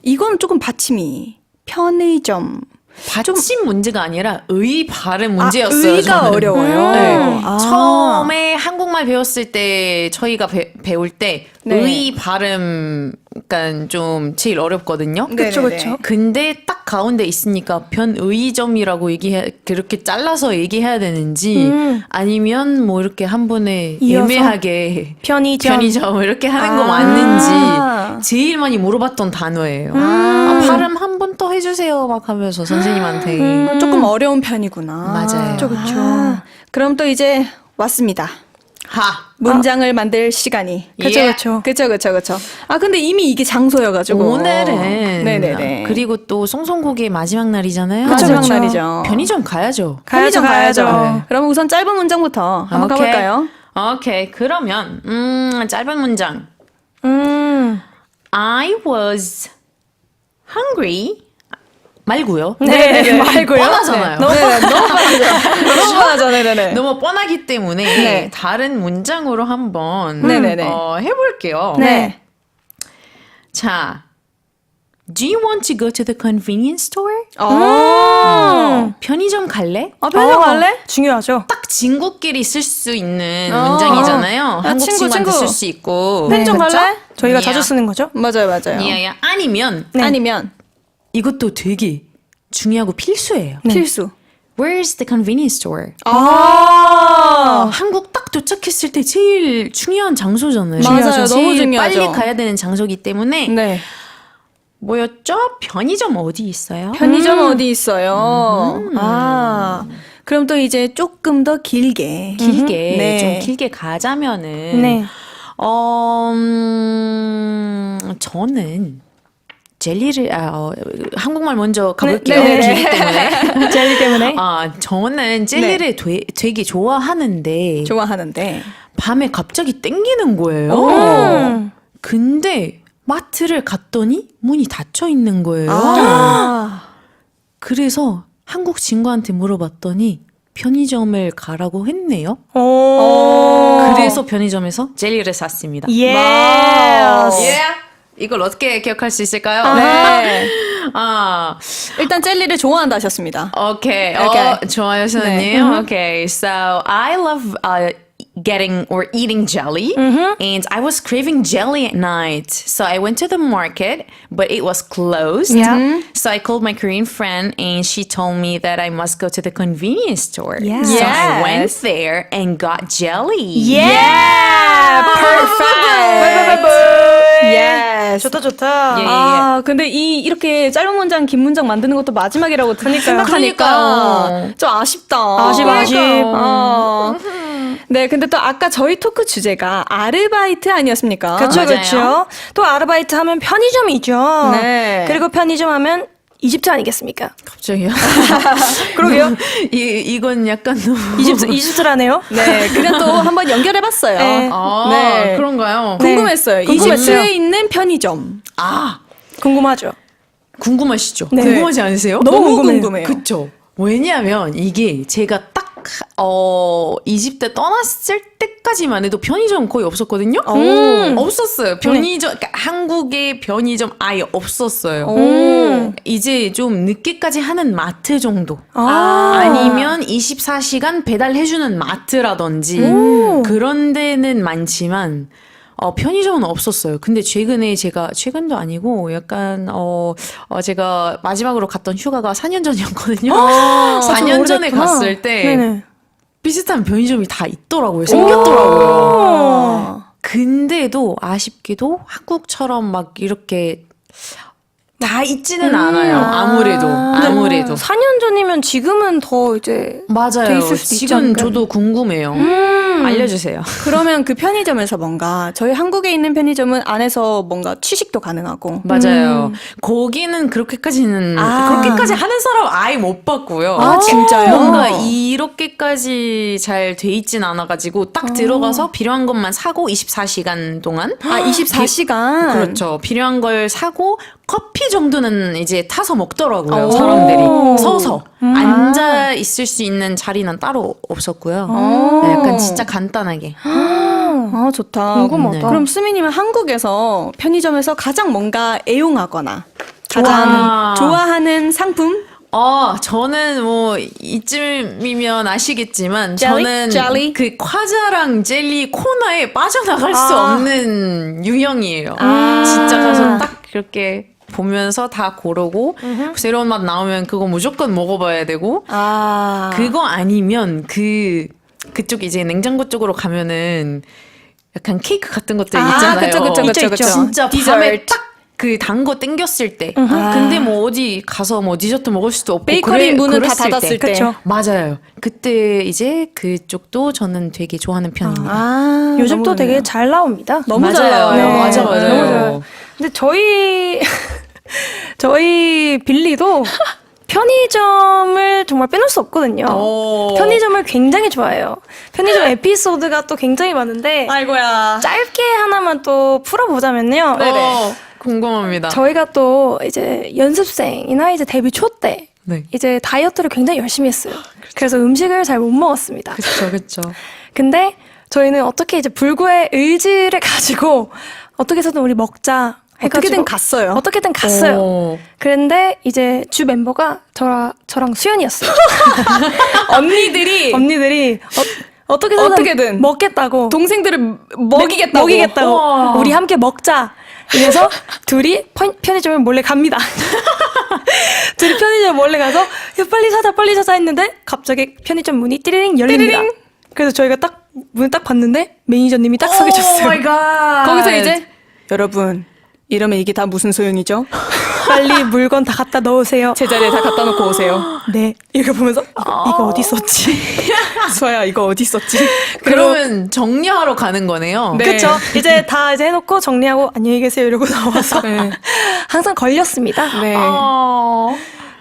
이건 조금 받침이. 편의점. 받침 문제가 아니라 의 발음 문제였어요. 의가 저는. 어려워요. 네. 아. 처음에 한국말 배웠을 때 저희가 배울 때 네. 의 발음 약간 좀 제일 어렵거든요. 그쵸, 그쵸. 근데 딱 가운데 있으니까 편의점이라고 그렇게 잘라서 얘기해야 되는지 아니면 뭐 이렇게 한 번에 이어서? 애매하게 편의점. 이렇게 하는 거 맞는지 제일 많이 물어봤던 단어예요. 발음 한 번 더 해주세요 막 하면서 선생님한테. 조금 어려운 편이구나. 맞아요. 그쵸. 그럼 또 이제 왔습니다. 문장을 만들 시간이. 그쵸. 그쵸. 아, 근데 이미 이게 장소여가지고. 오늘은 네네네. 그리고 또 송송곡의 마지막 날이잖아요. 마지막 날이죠. 편의점 가야죠. 편의점 가야죠. 가야죠. 그럼 우선 짧은 문장부터 한번 오케이. 가볼까요? 오케이. 그러면 짧은 문장. I was hungry. 말고요. 네, 말고요. 뻔하잖아요. 너무 뻔하죠. 네네네. 너무 뻔하기 때문에 네. 다른 문장으로 한번 네네네. 해볼게요. 네. 자, do you want to go to the convenience store? 편의점 갈래? 편의점 갈래? 중요하죠. 딱 친구끼리 쓸 수 있는 문장이잖아요. 한국 친구, 친구한테 친구. 쓸 수 있고. 편의점 갈래? 저희가 야. 자주 쓰는 거죠? 맞아요. 야. 아니면 아니면 이것도 되게 중요하고 필수예요. 필수. Where's the convenience store? 한국 딱 도착했을 때 제일 중요한 장소잖아요. 맞아요. 너무 제일 중요하죠. 빨리 가야 되는 장소이기 때문에 네. 뭐였죠? 편의점 어디 있어요? 편의점 어디 있어요? 그럼 또 이제 조금 더 길게. 길게 네. 좀 길게 가자면은 네. 저는 젤리를 한국말 먼저 가볼게요. 네. 길기 때문에. 젤리 때문에. 저는 젤리를 되게 좋아하는데 좋아하는데. 밤에 갑자기 땡기는 거예요. 근데 마트를 갔더니 문이 닫혀 있는 거예요. 그래서 한국 친구한테 물어봤더니 편의점을 가라고 했네요. 그래서 편의점에서 젤리를 샀습니다. 이걸 어떻게 기억할 수 있을까요? 네. 일단 젤리를 좋아한다 하셨습니다. 오케이. 오케이. 좋아요, 선생님. 오케이. So I love getting or eating jelly, and I was craving jelly at night. So I went to the market, but it was closed. Yeah. So I called my Korean friend, and she told me that I must go to the convenience store. Yeah. So I Yes. went there and got jelly. Yeah! Perfect! Yes. 좋다 좋다. 예, 예. 아 근데 이렇게 짧은 문장 긴 문장 만드는 것도 마지막이라고 생각하니까 좀 아쉽다. 아쉽. 네, 근데 또 아까 저희 토크 주제가 아르바이트 아니었습니까? 그렇죠, 맞아요. 그렇죠. 또 아르바이트 하면 편의점이죠. 네. 그리고 편의점 하면 이집트 아니겠습니까? 갑자기요? 그러게요. 이건 약간 너무 이집트라네요. 네, 그냥 또 한번 연결해봤어요. 네. 아, 네. 그런가요? 궁금했어요. 궁금했어요. 이집트에 있는 편의점. 아, 궁금하죠? 궁금하시죠? 네. 궁금하지 않으세요? 너무 궁금해요. 그쵸? 왜냐하면 이게 제가 딱 이집트 떠났을 때까지만 해도 편의점 거의 없었거든요. 없었어요. 편의점 그러니까 한국의 편의점 아예 없었어요. 이제 좀 늦게까지 하는 마트 정도. 아니면 24시간 배달해주는 마트라든지 그런 데는 많지만 편의점은 없었어요. 근데 최근도 아니고 약간 제가 마지막으로 갔던 휴가가 4년 전이었거든요. 4년 전에 오래됐구나. 갔을 때 네네. 비슷한 편의점이 다 있더라고요. 생겼더라고요. 근데도 아쉽게도 한국처럼 막 이렇게 다 있지는 않아요. 아무래도. 4년 전이면 지금은 더 이제 돼 맞아요. 있을 수도 있지 지금 않을까요? 저도 궁금해요. 알려주세요. 그러면 그 편의점에서 뭔가 저희 한국에 있는 편의점은 안에서 뭔가 취식도 가능하고 맞아요. 거기는 그렇게까지는 그렇게까지 하는 사람 아예 못 봤고요. 아, 진짜요? 뭔가 이렇게까지 잘 돼 있진 않아가지고 딱 들어가서 필요한 것만 사고 24시간 동안 24시간 그렇죠. 필요한 걸 사고 커피 정도는 이제 타서 먹더라고요. 사람들이 서서 앉아 있을 수 있는 자리는 따로 없었고요. 네, 약간 진짜 간단하게. 아, 좋다. 궁금하다. 네. 그럼 수미님은 한국에서 편의점에서 가장 뭔가 애용하거나 가장 좋아하는 상품? 저는 뭐 이쯤이면 아시겠지만 젤리? 저는 젤리? 그 과자랑 젤리 코너에 빠져나갈 수 없는 유형이에요. 진짜 가서 딱 이렇게 보면서 다 고르고 새로운 맛 나오면 그거 무조건 먹어봐야 되고 그거 아니면 그쪽 이제 냉장고 쪽으로 가면은 약간 케이크 같은 것들 있잖아요. 그쵸. 진짜 디저트. 밤에 딱 그 단 거 땡겼을 때. 근데 뭐 어디 가서 뭐 디저트 먹을 수도 없고 베이커리 문을 다 그랬을 닫았을 때. 그쵸. 맞아요. 그때 이제 그쪽도 저는 되게 좋아하는 편입니다. 요즘 또 되게 잘 나옵니다. 너무 맞아요. 좋아요. 네. 맞아. 너무 좋아요. 근데 저희 빌리도 편의점을 정말 빼놓을 수 없거든요. 편의점을 굉장히 좋아해요. 편의점 에피소드가 또 굉장히 많은데 아이고야. 짧게 하나만 또 풀어보자면요. 궁금합니다. 저희가 또 이제 연습생이나 이제 데뷔 초 때 네. 이제 다이어트를 굉장히 열심히 했어요. 그래서 음식을 잘 못 먹었습니다. 그렇죠. 근데 저희는 어떻게 이제 불구의 의지를 가지고 어떻게 해서든 우리 먹자 해가지고 어떻게든 갔어요. 어떻게든 갔어요. 그런데 이제 주 멤버가 저랑 수연이었어요. 언니들이 어떻게든 먹겠다고 동생들을 먹이겠다고. 먹이겠다고 우리 함께 먹자. 그래서 둘이 편의점을 몰래 갑니다. 둘이 편의점 몰래 가서 야, 빨리 사자 했는데 갑자기 편의점 문이 띠리링 열립니다. 그래서 저희가 딱 문을 딱 봤는데 매니저님이 딱 서 계셨어요. 마이 갓. 거기서 이제 여러분 이러면 이게 다 무슨 소용이죠? 빨리 물건 다 갖다 넣으세요. 제자리에 다 갖다 놓고 오세요. 네. 이거 보면서 이거 어디 있었지? 수아야 이거 어디 있었지? 그러면 정리하러 가는 거네요. 네. 그쵸. 이제 다 이제 해놓고 정리하고 안녕히 계세요 이러고 나와서 항상 걸렸습니다. 네.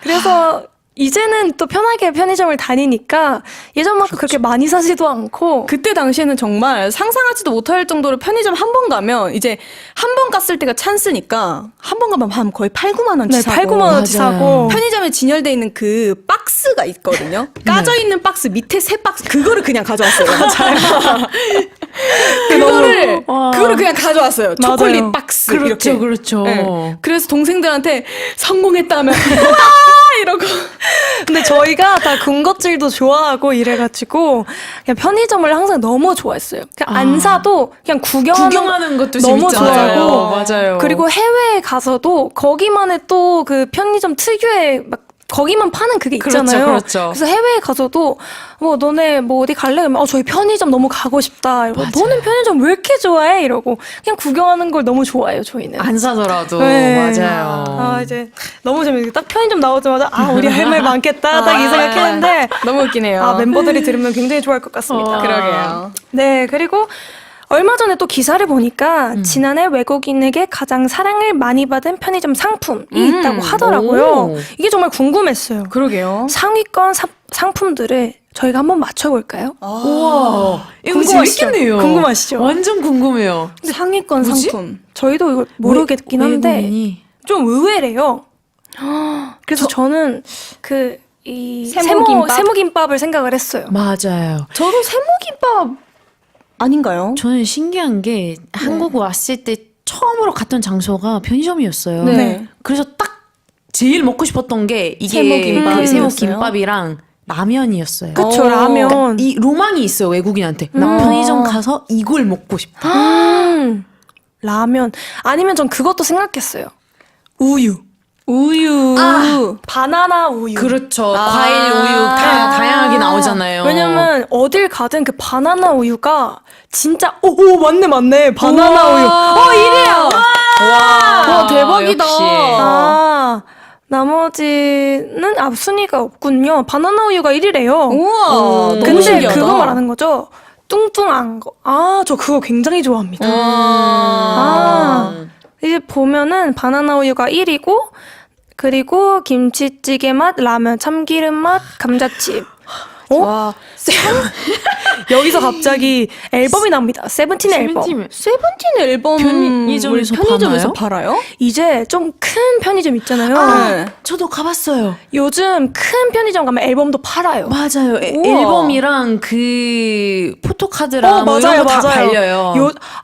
그래서 이제는 또 편하게 편의점을 다니니까 예전만큼 그렇게 많이 사지도 않고 그때 당시에는 정말 상상하지도 못할 정도로 편의점 한 번 가면 이제 한 번 갔을 때가 찬스니까 한 번 가면 한 거의 8, 9만 원치 네, 사고 8, 9만 원치 맞아요. 사고 편의점에 진열돼 있는 그 박스가 있거든요. 까져 있는 박스 밑에 새 박스 그거를 그냥 가져왔어요. 그거를 그냥 가져왔어요. 초콜릿 맞아요. 박스 그렇죠, 이렇게. 그렇죠. 네. 그래서 동생들한테 성공했다면 와 이러고 근데 저희가 다 군것질도 좋아하고 이래가지고 그냥 편의점을 항상 너무 좋아했어요. 그냥 안 사도 그냥 구경하는 것도 너무 재밌잖아요. 좋아하고 맞아요. 그리고 해외에 가서도 거기만의 또 그 편의점 특유의 막 거기만 파는 그게 있잖아요. 그렇죠. 그래서 해외에 가서도 뭐 너네 뭐 어디 갈래? 그러면 저희 편의점 너무 가고 싶다. 이러고 너는 편의점 왜 이렇게 좋아해? 이러고 그냥 구경하는 걸 너무 좋아해요. 저희는. 안 사더라도 네. 맞아요. 이제 너무 재밌게 딱 편의점 나오자마자 우리 할 말 많겠다 딱 이 생각했는데 너무 웃기네요. 멤버들이 들으면 굉장히 좋아할 것 같습니다. 그러게요. 네, 그리고 얼마 전에 또 기사를 보니까 지난해 외국인에게 가장 사랑을 많이 받은 편의점 상품이 있다고 하더라고요. 오. 이게 정말 궁금했어요. 그러게요. 상위권 상품들을 저희가 한번 맞춰볼까요? 우와, 이거 궁금하시죠? 재밌겠네요. 궁금하시죠? 완전 궁금해요. 상위권 뭐지? 상품. 저희도 이거 모르겠긴 한데 외국인이. 좀 의외래요. 그래서 저는 세모김밥? 세모김밥을 생각을 했어요. 맞아요. 저도 세모김밥 아닌가요? 저는 신기한 게 한국 왔을 때 처음으로 갔던 장소가 편의점이었어요. 네. 그래서 딱 제일 먹고 싶었던 게 이게 세모김밥이었어요? 그 세모김밥이랑 라면이었어요. 그쵸, 라면. 그러니까 이 로망이 있어요, 외국인한테. 나 편의점 가서 이걸 먹고 싶다. 라면. 아니면 전 그것도 생각했어요. 우유. 바나나 우유. 그렇죠. 과일 우유 다양하게 나오잖아요. 왜냐면 어딜 가든 그 바나나 우유가 진짜 맞네. 바나나 우유. 이래요. 와, 대박이다. 역시. 나머지는 순위가 없군요. 바나나 우유가 1위래요. 우와, 너무 근데 신기하다. 그거 말하는 거죠? 뚱뚱한 거. 저 그거 굉장히 좋아합니다. 이제 보면은 바나나 우유가 1위고, 그리고 김치찌개 맛, 라면, 참기름 맛, 감자칩. 와. 여기서 갑자기 앨범이 나옵니다. 세븐틴 앨범. 세븐틴 앨범 편의점에서 팔아요? 이제 좀 큰 편의점 있잖아요. 저도 가봤어요. 요즘 큰 편의점 가면 앨범도 팔아요. 맞아요. 우와. 앨범이랑 그 포토카드랑 뭐 이런 거 다 팔려요.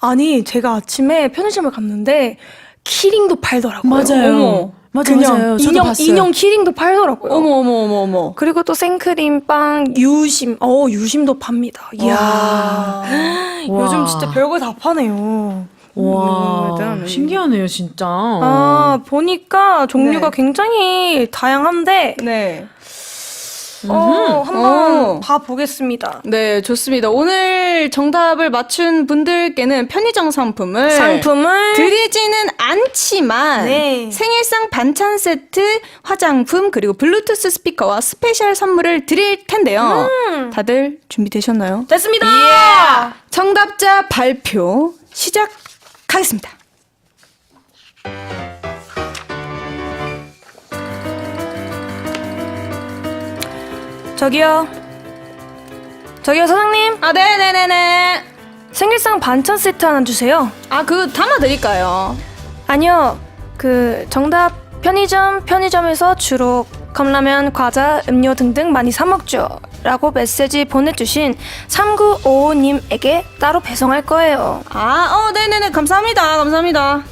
아니 제가 아침에 편의점을 갔는데 키링도 팔더라고요. 맞아요. 맞아요. 저도 인형, 봤어요. 인형 키링도 팔더라고요. 어머. 그리고 또 생크림빵, 유심. 유심도 팝니다. 이야. 요즘 진짜 별걸 다 파네요. 와, 대단하네. 신기하네요, 진짜. 보니까 종류가 네. 굉장히 다양한데, 네. 한번 봐보겠습니다. 네, 좋습니다. 오늘 정답을 맞춘 분들께는 편의점 상품을 드리지는 않지만 네. 생일상 반찬 세트, 화장품, 그리고 블루투스 스피커와 스페셜 선물을 드릴 텐데요. 다들 준비되셨나요? 됐습니다! 정답자 발표 시작하겠습니다. 저기요, 사장님. 네네네네. 생일상 반찬 세트 하나 주세요. 그거 담아드릴까요? 아니요. 정답 편의점에서 주로 컵라면, 과자, 음료 등등 많이 사 먹죠. 라고 메시지 보내주신 3955님에게 따로 배송할 거예요. 네네네. 감사합니다.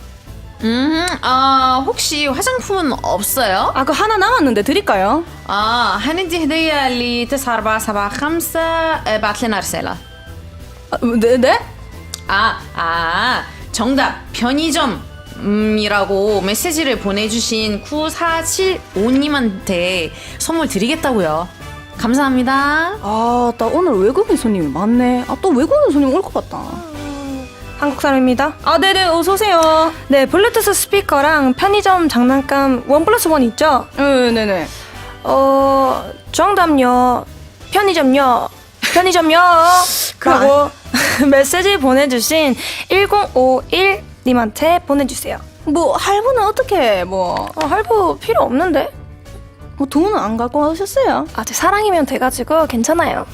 혹시 화장품은 없어요? 그거 하나 남았는데 드릴까요? هندي هدية اللي 9475 ابعت لنا رسالة. 네? 정답 편의점이라고 메시지를 보내주신 9475님한테 선물 드리겠다고요. 감사합니다. 나 오늘 외국인 손님이 많네. 또 외국인 손님 올 것 같다. 한국 사람입니다. 네네, 어서오세요. 네, 블루투스 스피커랑 편의점 장난감 1+1 있죠? 네네. 정답요. 편의점요. 라고 메시지 보내주신 1051님한테 보내주세요. 할부는 어떻게, 할부 필요 없는데? 돈은 안 갖고 오셨어요? 제 사랑이면 돼가지고 괜찮아요.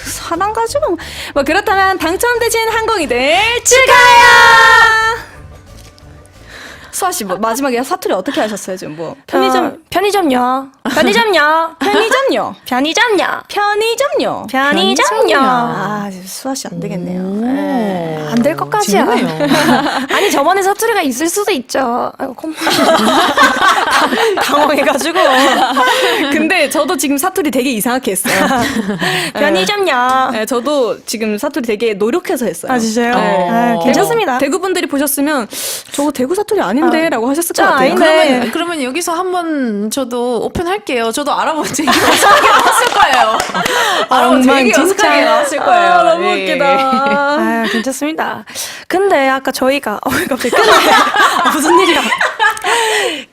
사랑 가지고. 그렇다면 당첨되신 항공이들 축하해요! 수아씨, 마지막에 사투리 어떻게 하셨어요, 지금 편의점요. 편의점요. 편의점요. 편의점요. 편의점요. 수아씨 안 되겠네요. 안 될 것까지야. 재밌네요. 아니 저만의 사투리가 있을 수도 있죠. 아이고 컴. 당황해가지고. 근데 저도 지금 사투리 되게 이상하게 했어요. 편의점요. 네, 저도 지금 사투리 되게 노력해서 했어요. 아 진짜요? 네. 아, 괜찮습니다. 대구 분들이 보셨으면 저거 대구 사투리 아닌데 라고 하셨을 것 같아요. 아닌데. 그러면 여기서 한번 저도 오픈할게요. 저도 알아본 적이 어색하게 나왔을 거예요. 알아본 되게 어색하게 나왔을 거예요. 아, 너무 예. 웃기다. 아, 괜찮습니다. 근데 아까 저희가 갑자기 끝내. 무슨 일이야?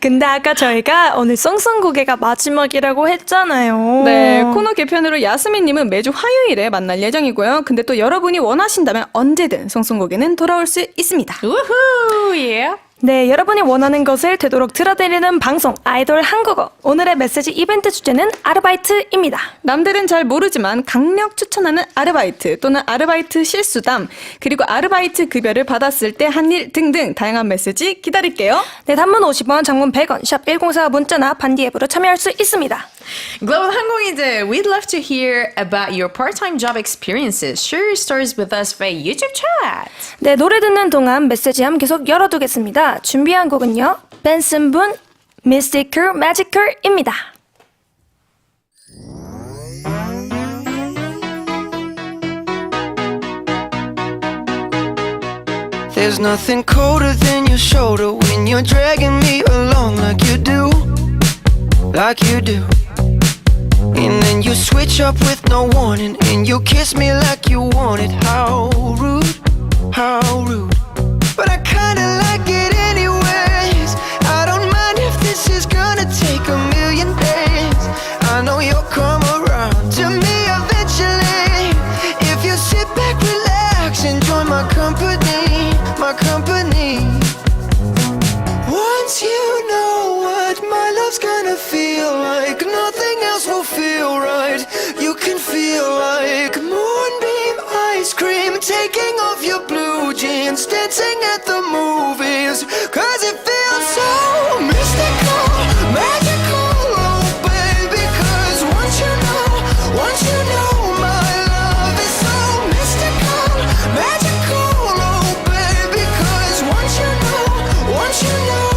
근데 아까 저희가 오늘 썽썽고개가 마지막이라고 했잖아요. 네, 코너 개편으로 야스민님은 매주 화요일에 만날 예정이고요. 근데 또 여러분이 원하신다면 언제든 송송고개는 돌아올 수 있습니다. 우후, 예. 네, 여러분이 원하는 것을 되도록 들어드리는 방송 아이돌 한국어. 오늘의 메시지 이벤트 주제는 아르바이트입니다. 남들은 잘 모르지만 강력 추천하는 아르바이트 또는 아르바이트 실수담 그리고 아르바이트 급여를 받았을 때 한 일 등등 다양한 메시지 기다릴게요. 네, 단문 50원, 장문 100원, 샵 1045 문자나 반디 앱으로 참여할 수 있습니다. Global 항공이들, we'd love to hear about your part-time job experiences. Share your stories with us via YouTube chat. 네, 노래 듣는 동안 메시지함 계속 열어두겠습니다. 준비한 곡은요, 벤슨 분, Mystical Magical입니다. There's nothing colder than your shoulder when you're dragging me along like you do, like you do. And then you switch up with no warning, and you kiss me like you want it. How rude, how rude. But I kinda like it anyways. I don't mind if this is gonna take a million days. I know you'll come around to me eventually. If you sit back, relax, enjoy my company, my company. Once you know what my love's gonna feel like, nothing else will feel right. You can feel like moonbeam ice cream, taking off your blue jeans, dancing at the movies. Cause it feels so mystical, magical, oh baby. Cause once you know my love is so mystical, magical, oh baby. Cause once you know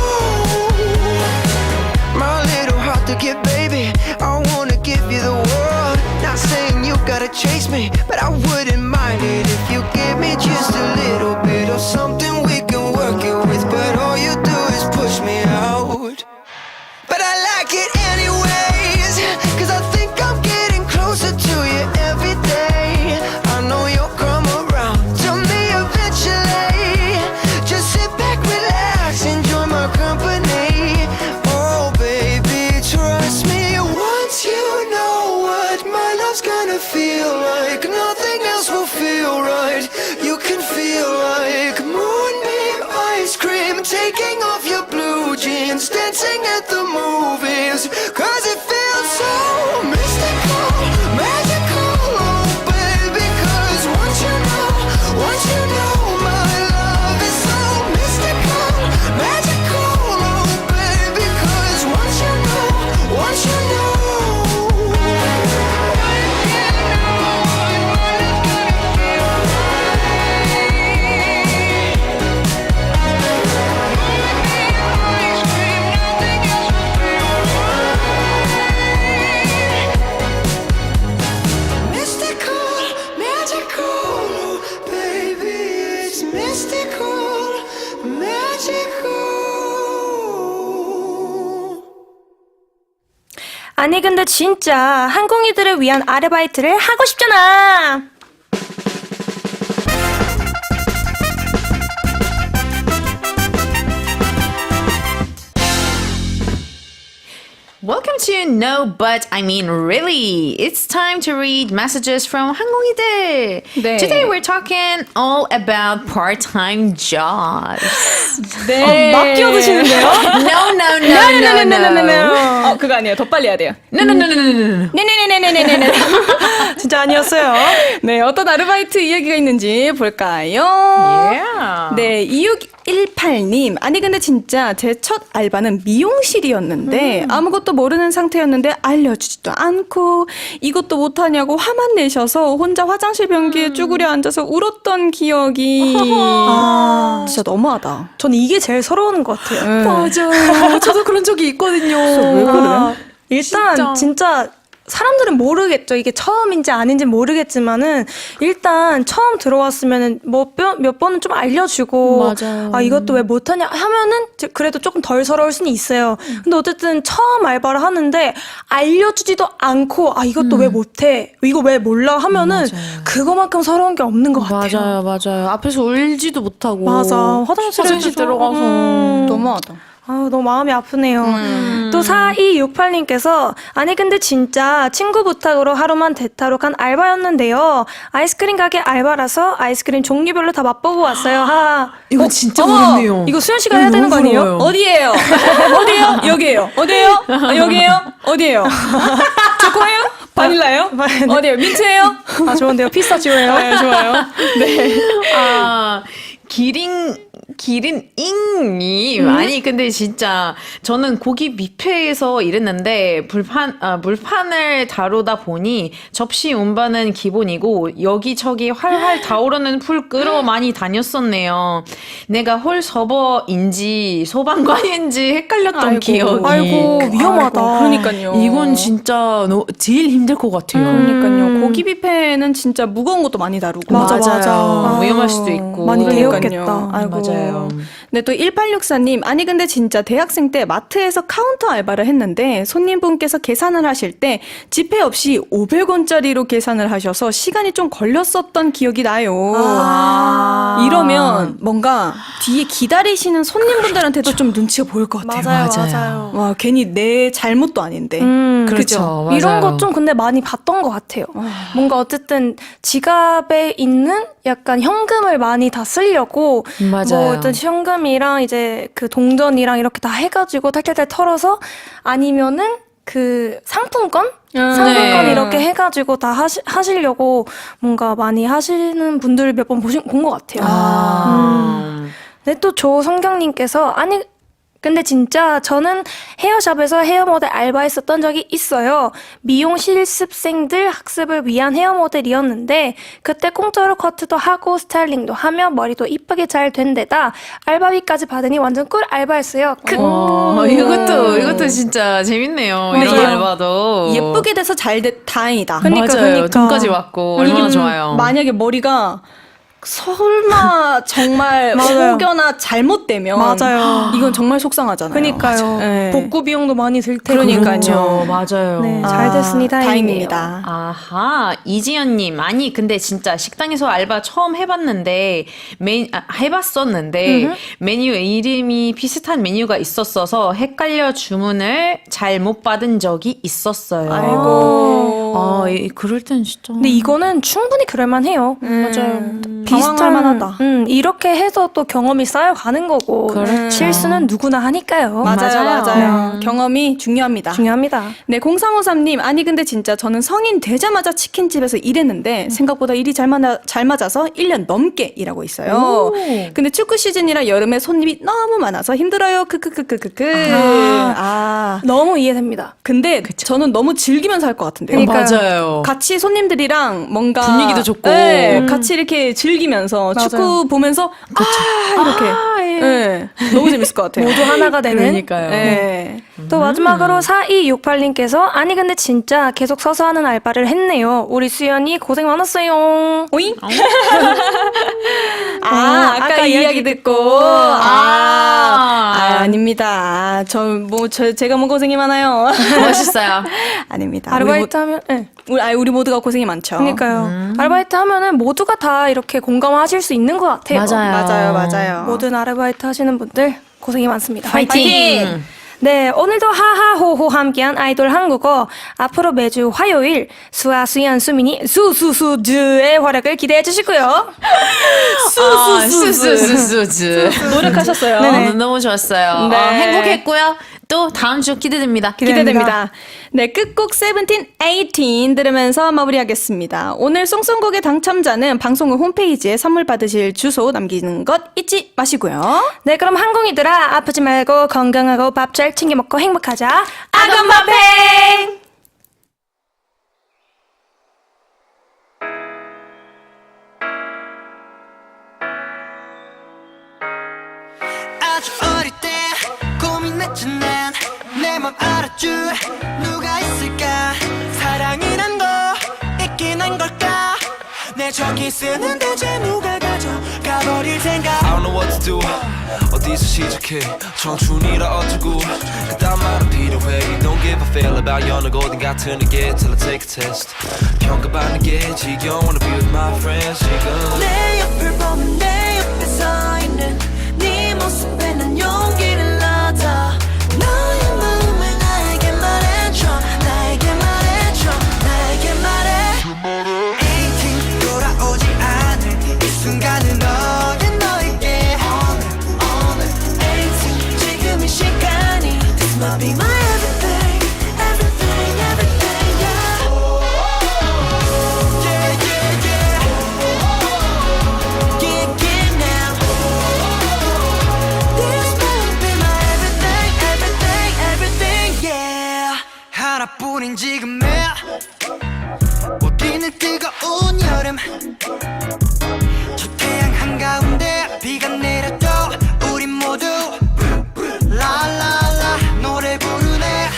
my little heart to get, baby, I wanna give you the world. Not saying you gotta chase me, but I wouldn't mind it if you give me just a little bit of something we can work it with. But all you do is push me out. But I like it anyways, cause I think I'm getting closer to you every day. I know you'll come around to me eventually. Just sit back, relax, enjoy my company. Oh baby, trust me. Once you know what my love's gonna feel like, nothing else will feel right. You can feel like moonbeam ice cream, taking off your blue jeans, dancing at the movies. Cause it feels so mystical, magical, oh baby. Cause once you know my love is so mystical, magical, oh baby. Cause once you know mystical, magical, oh baby. It's mystical, magical. 아니 근데 진짜 항공이들을 위한 아르바이트를 하고 싶잖아. Welcome to No But I Mean Really. It's time to read messages from 항공이들. 네. Today we're talking all about part-time jobs. 네. 막 끼어드시는데요? No. 그거 아니에요. 더 빨리 해야 돼요. No. 네네네네네네네. 진짜 아니었어요. 네, 어떤 아르바이트 이야기가 있는지 볼까요? Yeah. 네, 2618님. 아니, 근데 진짜 제 첫 알바는 미용실이었는데 아무것도 모르는 상태 상태였는데 알려주지도 않고 이것도 못하냐고 화만 내셔서 혼자 화장실 변기에 쭈그려 앉아서 울었던 기억이 진짜 너무하다. 전 이게 제일 서러운 것 같아요. 맞아요. 저도 그런 적이 있거든요. 왜 그래? 일단 진짜 사람들은 모르겠죠. 이게 처음인지 아닌지 모르겠지만은 일단 처음 들어왔으면은 몇 번은 좀 알려주고 맞아요. 아 이것도 왜 못하냐 하면은 그래도 조금 덜 서러울 수는 있어요. 근데 어쨌든 처음 알바를 하는데 알려주지도 않고 아 이것도 왜 못해 이거 왜 몰라 하면은 그거만큼 서러운 게 없는 것 같아요. 맞아요. 앞에서 울지도 못하고. 맞아. 화장실 들어가서. 너무하다. 아 너무 마음이 아프네요. 또 4268님께서 아니 근데 진짜 친구 부탁으로 하루만 대타로 간 알바였는데요. 아이스크림 가게 알바라서 아이스크림 종류별로 다 맛보고 왔어요. 하. 이거 진짜 어렵네요. 이거 수현 씨가 해야 되는 거 아니에요? 어려워요. 어디예요? 어디예요? 여기예요. 어디예요? 아, 여기예요? 어디예요? 초코예요? 바닐라예요? 어디예요? 민트예요? 아 좋은데요. 피스타치오예요. 네, 좋아요. 네. 아, 기린잉님. 아니, 근데 진짜, 저는 고기 뷔페에서 일했는데, 물판을 다루다 보니, 접시 운반은 기본이고, 여기저기 활활 타오르는 풀 끌어 많이 다녔었네요. 내가 홀 서버인지, 소방관인지 헷갈렸던 기억이. 아이고 위험하다. 그러니까요. 이건 진짜 제일 힘들 것 같아요. 그러니까요. 고기 뷔페는 진짜 무거운 것도 많이 다루고. 맞아. 위험할 수도 있고. 많이 그러니까요. 배웠겠다. 아이고. 맞아요. 네, 또 1864님. 아니 근데 진짜 대학생 때 마트에서 카운터 알바를 했는데 손님분께서 계산을 하실 때 지폐 없이 500원짜리로 계산을 하셔서 시간이 좀 걸렸었던 기억이 나요. 이러면 뭔가 뒤에 기다리시는 손님분들한테도 좀 눈치가 보일 것 같아요. 맞아요. 와, 괜히 내 잘못도 아닌데. 그렇죠. 이런 맞아요. 것 좀 근데 많이 봤던 것 같아요. 뭔가 어쨌든 지갑에 있는 약간 현금을 많이 다 쓰려고 맞아요. 뭐 어떤 현금이랑 이제 그 동전이랑 이렇게 다 해가지고 탈탈탈 털어서 아니면은 그 상품권 네. 이렇게 해가지고 다 하시려고 뭔가 많이 하시는 분들 몇 번 본 것 같아요. 네, 또 조성경님께서 아니 근데 진짜 저는 헤어샵에서 헤어모델 알바했었던 적이 있어요. 미용 실습생들 학습을 위한 헤어모델이었는데 그때 공짜로 커트도 하고 스타일링도 하며 머리도 이쁘게 잘 된 데다 알바비까지 받으니 완전 꿀 알바였어요. 이것도 진짜 재밌네요. 이런 맞아요. 알바도. 예쁘게 돼서 잘 다행이다. 맞아요. 돈까지 왔고 얼마나 좋아요. 만약에 머리가 설마 정말 혹여나 잘못되면 이건 정말 속상하잖아요. 그러니까요. 네. 복구 비용도 많이 들 테고. 그러니까요. 맞아요. 네, 잘 됐으니 다행이네요. 다행입니다. 아하, 이지연님. 아니, 근데 진짜 식당에서 알바 처음 해봤는데, 해봤었는데, 메뉴 이름이 비슷한 메뉴가 있었어서 헷갈려 주문을 잘 못 받은 적이 있었어요. 아이고. 그럴 땐 진짜. 근데 이거는 충분히 그럴만해요. 맞아요. 비슷할 만하다. 이렇게 해서 또 경험이 쌓여가는 거고 그렇죠. 실수는 누구나 하니까요. 맞아요. 경험이 중요합니다. 중요합니다. 네, 0353님. 아니 근데 진짜 저는 성인 되자마자 치킨집에서 일했는데 생각보다 일이 잘 맞아서 1년 넘게 일하고 있어요. 근데 축구 시즌이라 여름에 손님이 너무 많아서 힘들어요. 너무 이해됩니다. 근데 저는 너무 즐기면서 할 것 같은데요. 맞아요. 같이 손님들이랑 뭔가 분위기도 좋고. 네, 같이 이렇게 즐기면서 축구 보면서 이렇게 네, 너무 재밌을 것 같아요. 모두 하나가 되는. 그러니까요. 네. 또 마지막으로 4268님께서 아니 근데 진짜 계속 서서 하는 알바를 했네요. 우리 수연이 고생 많았어요. 오잉? 아까 이 이야기 듣고 아닙니다. 제가 뭐 고생이 많아요. 멋있어요. 아닙니다. 아르바이트 하면 네. 우리 모두가 고생이 많죠. 그러니까요. 아르바이트 하면은 모두가 다 이렇게 공감하실 수 있는 것 같아요. 맞아요. 모든 아르바이트 하시는 분들 고생이 많습니다. 파이팅! 네, 오늘도 하하호호 함께한 아이돌 한국어. 앞으로 매주 화요일 수아, 수연, 수민이 수수수즈의 활약을 기대해 주시고요. 수수수즈. 노력하셨어요. 너무 좋았어요. 네. 행복했고요. 또 다음 주 기대됩니다. 기대됩니다. 네, 끝곡 17, 18 들으면서 마무리하겠습니다. 오늘 송송곡의 당첨자는 방송 후 홈페이지에 선물 받으실 주소 남기는 것 잊지 마시고요. 네, 그럼 항공이들아 아프지 말고 건강하고 밥 잘 챙겨 먹고 행복하자. 아건밥행! 아주 어릴 때 고민했지 난 내 맘 알아줄 누가 있을까 사랑이란 거 있긴 한 걸까 내 저기 쓰는 대체 누가 가져가버릴 생각 I don't know what to do 어디서 시작해 청춘이라 어쩌고 그딴 말은 필요해 You don't give a fail about 여느 어딘 같은 게 till I take a test 평가받는 게 지겨워 Wanna be with my friends 지금 내 옆을 보면 내 옆에 서 있는 네 모습에 난 용기를 얻어 너의 마음을 나에게 말해줘 나에게 말해줘 나에게 말해 18 돌아오지 않을 이 순간은 너에게 오늘 18 지금 이 시간이 This might be my everything everything everything yeah yeah yeah yeah yeah now This might be my everything everything everything yeah 하나뿐인 지금의 우리는 뜨거운 여름 저 태양 한가운데 비가 내려도 우린 모두 라라라 노래 부르네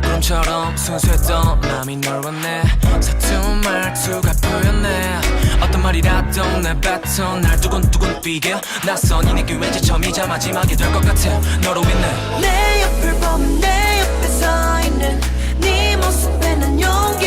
꿈처럼 순수했던 남이 널 원해 서툰 말투가 보였네 어떤 말이라도 내뱉어 날 두근두근 뛰게 낯선 이 느낌 왠지 처음이자 마지막이 될 것 같아 너로 인해 내 옆을 보면 내 옆에 서 있는 네 모습에 난 용기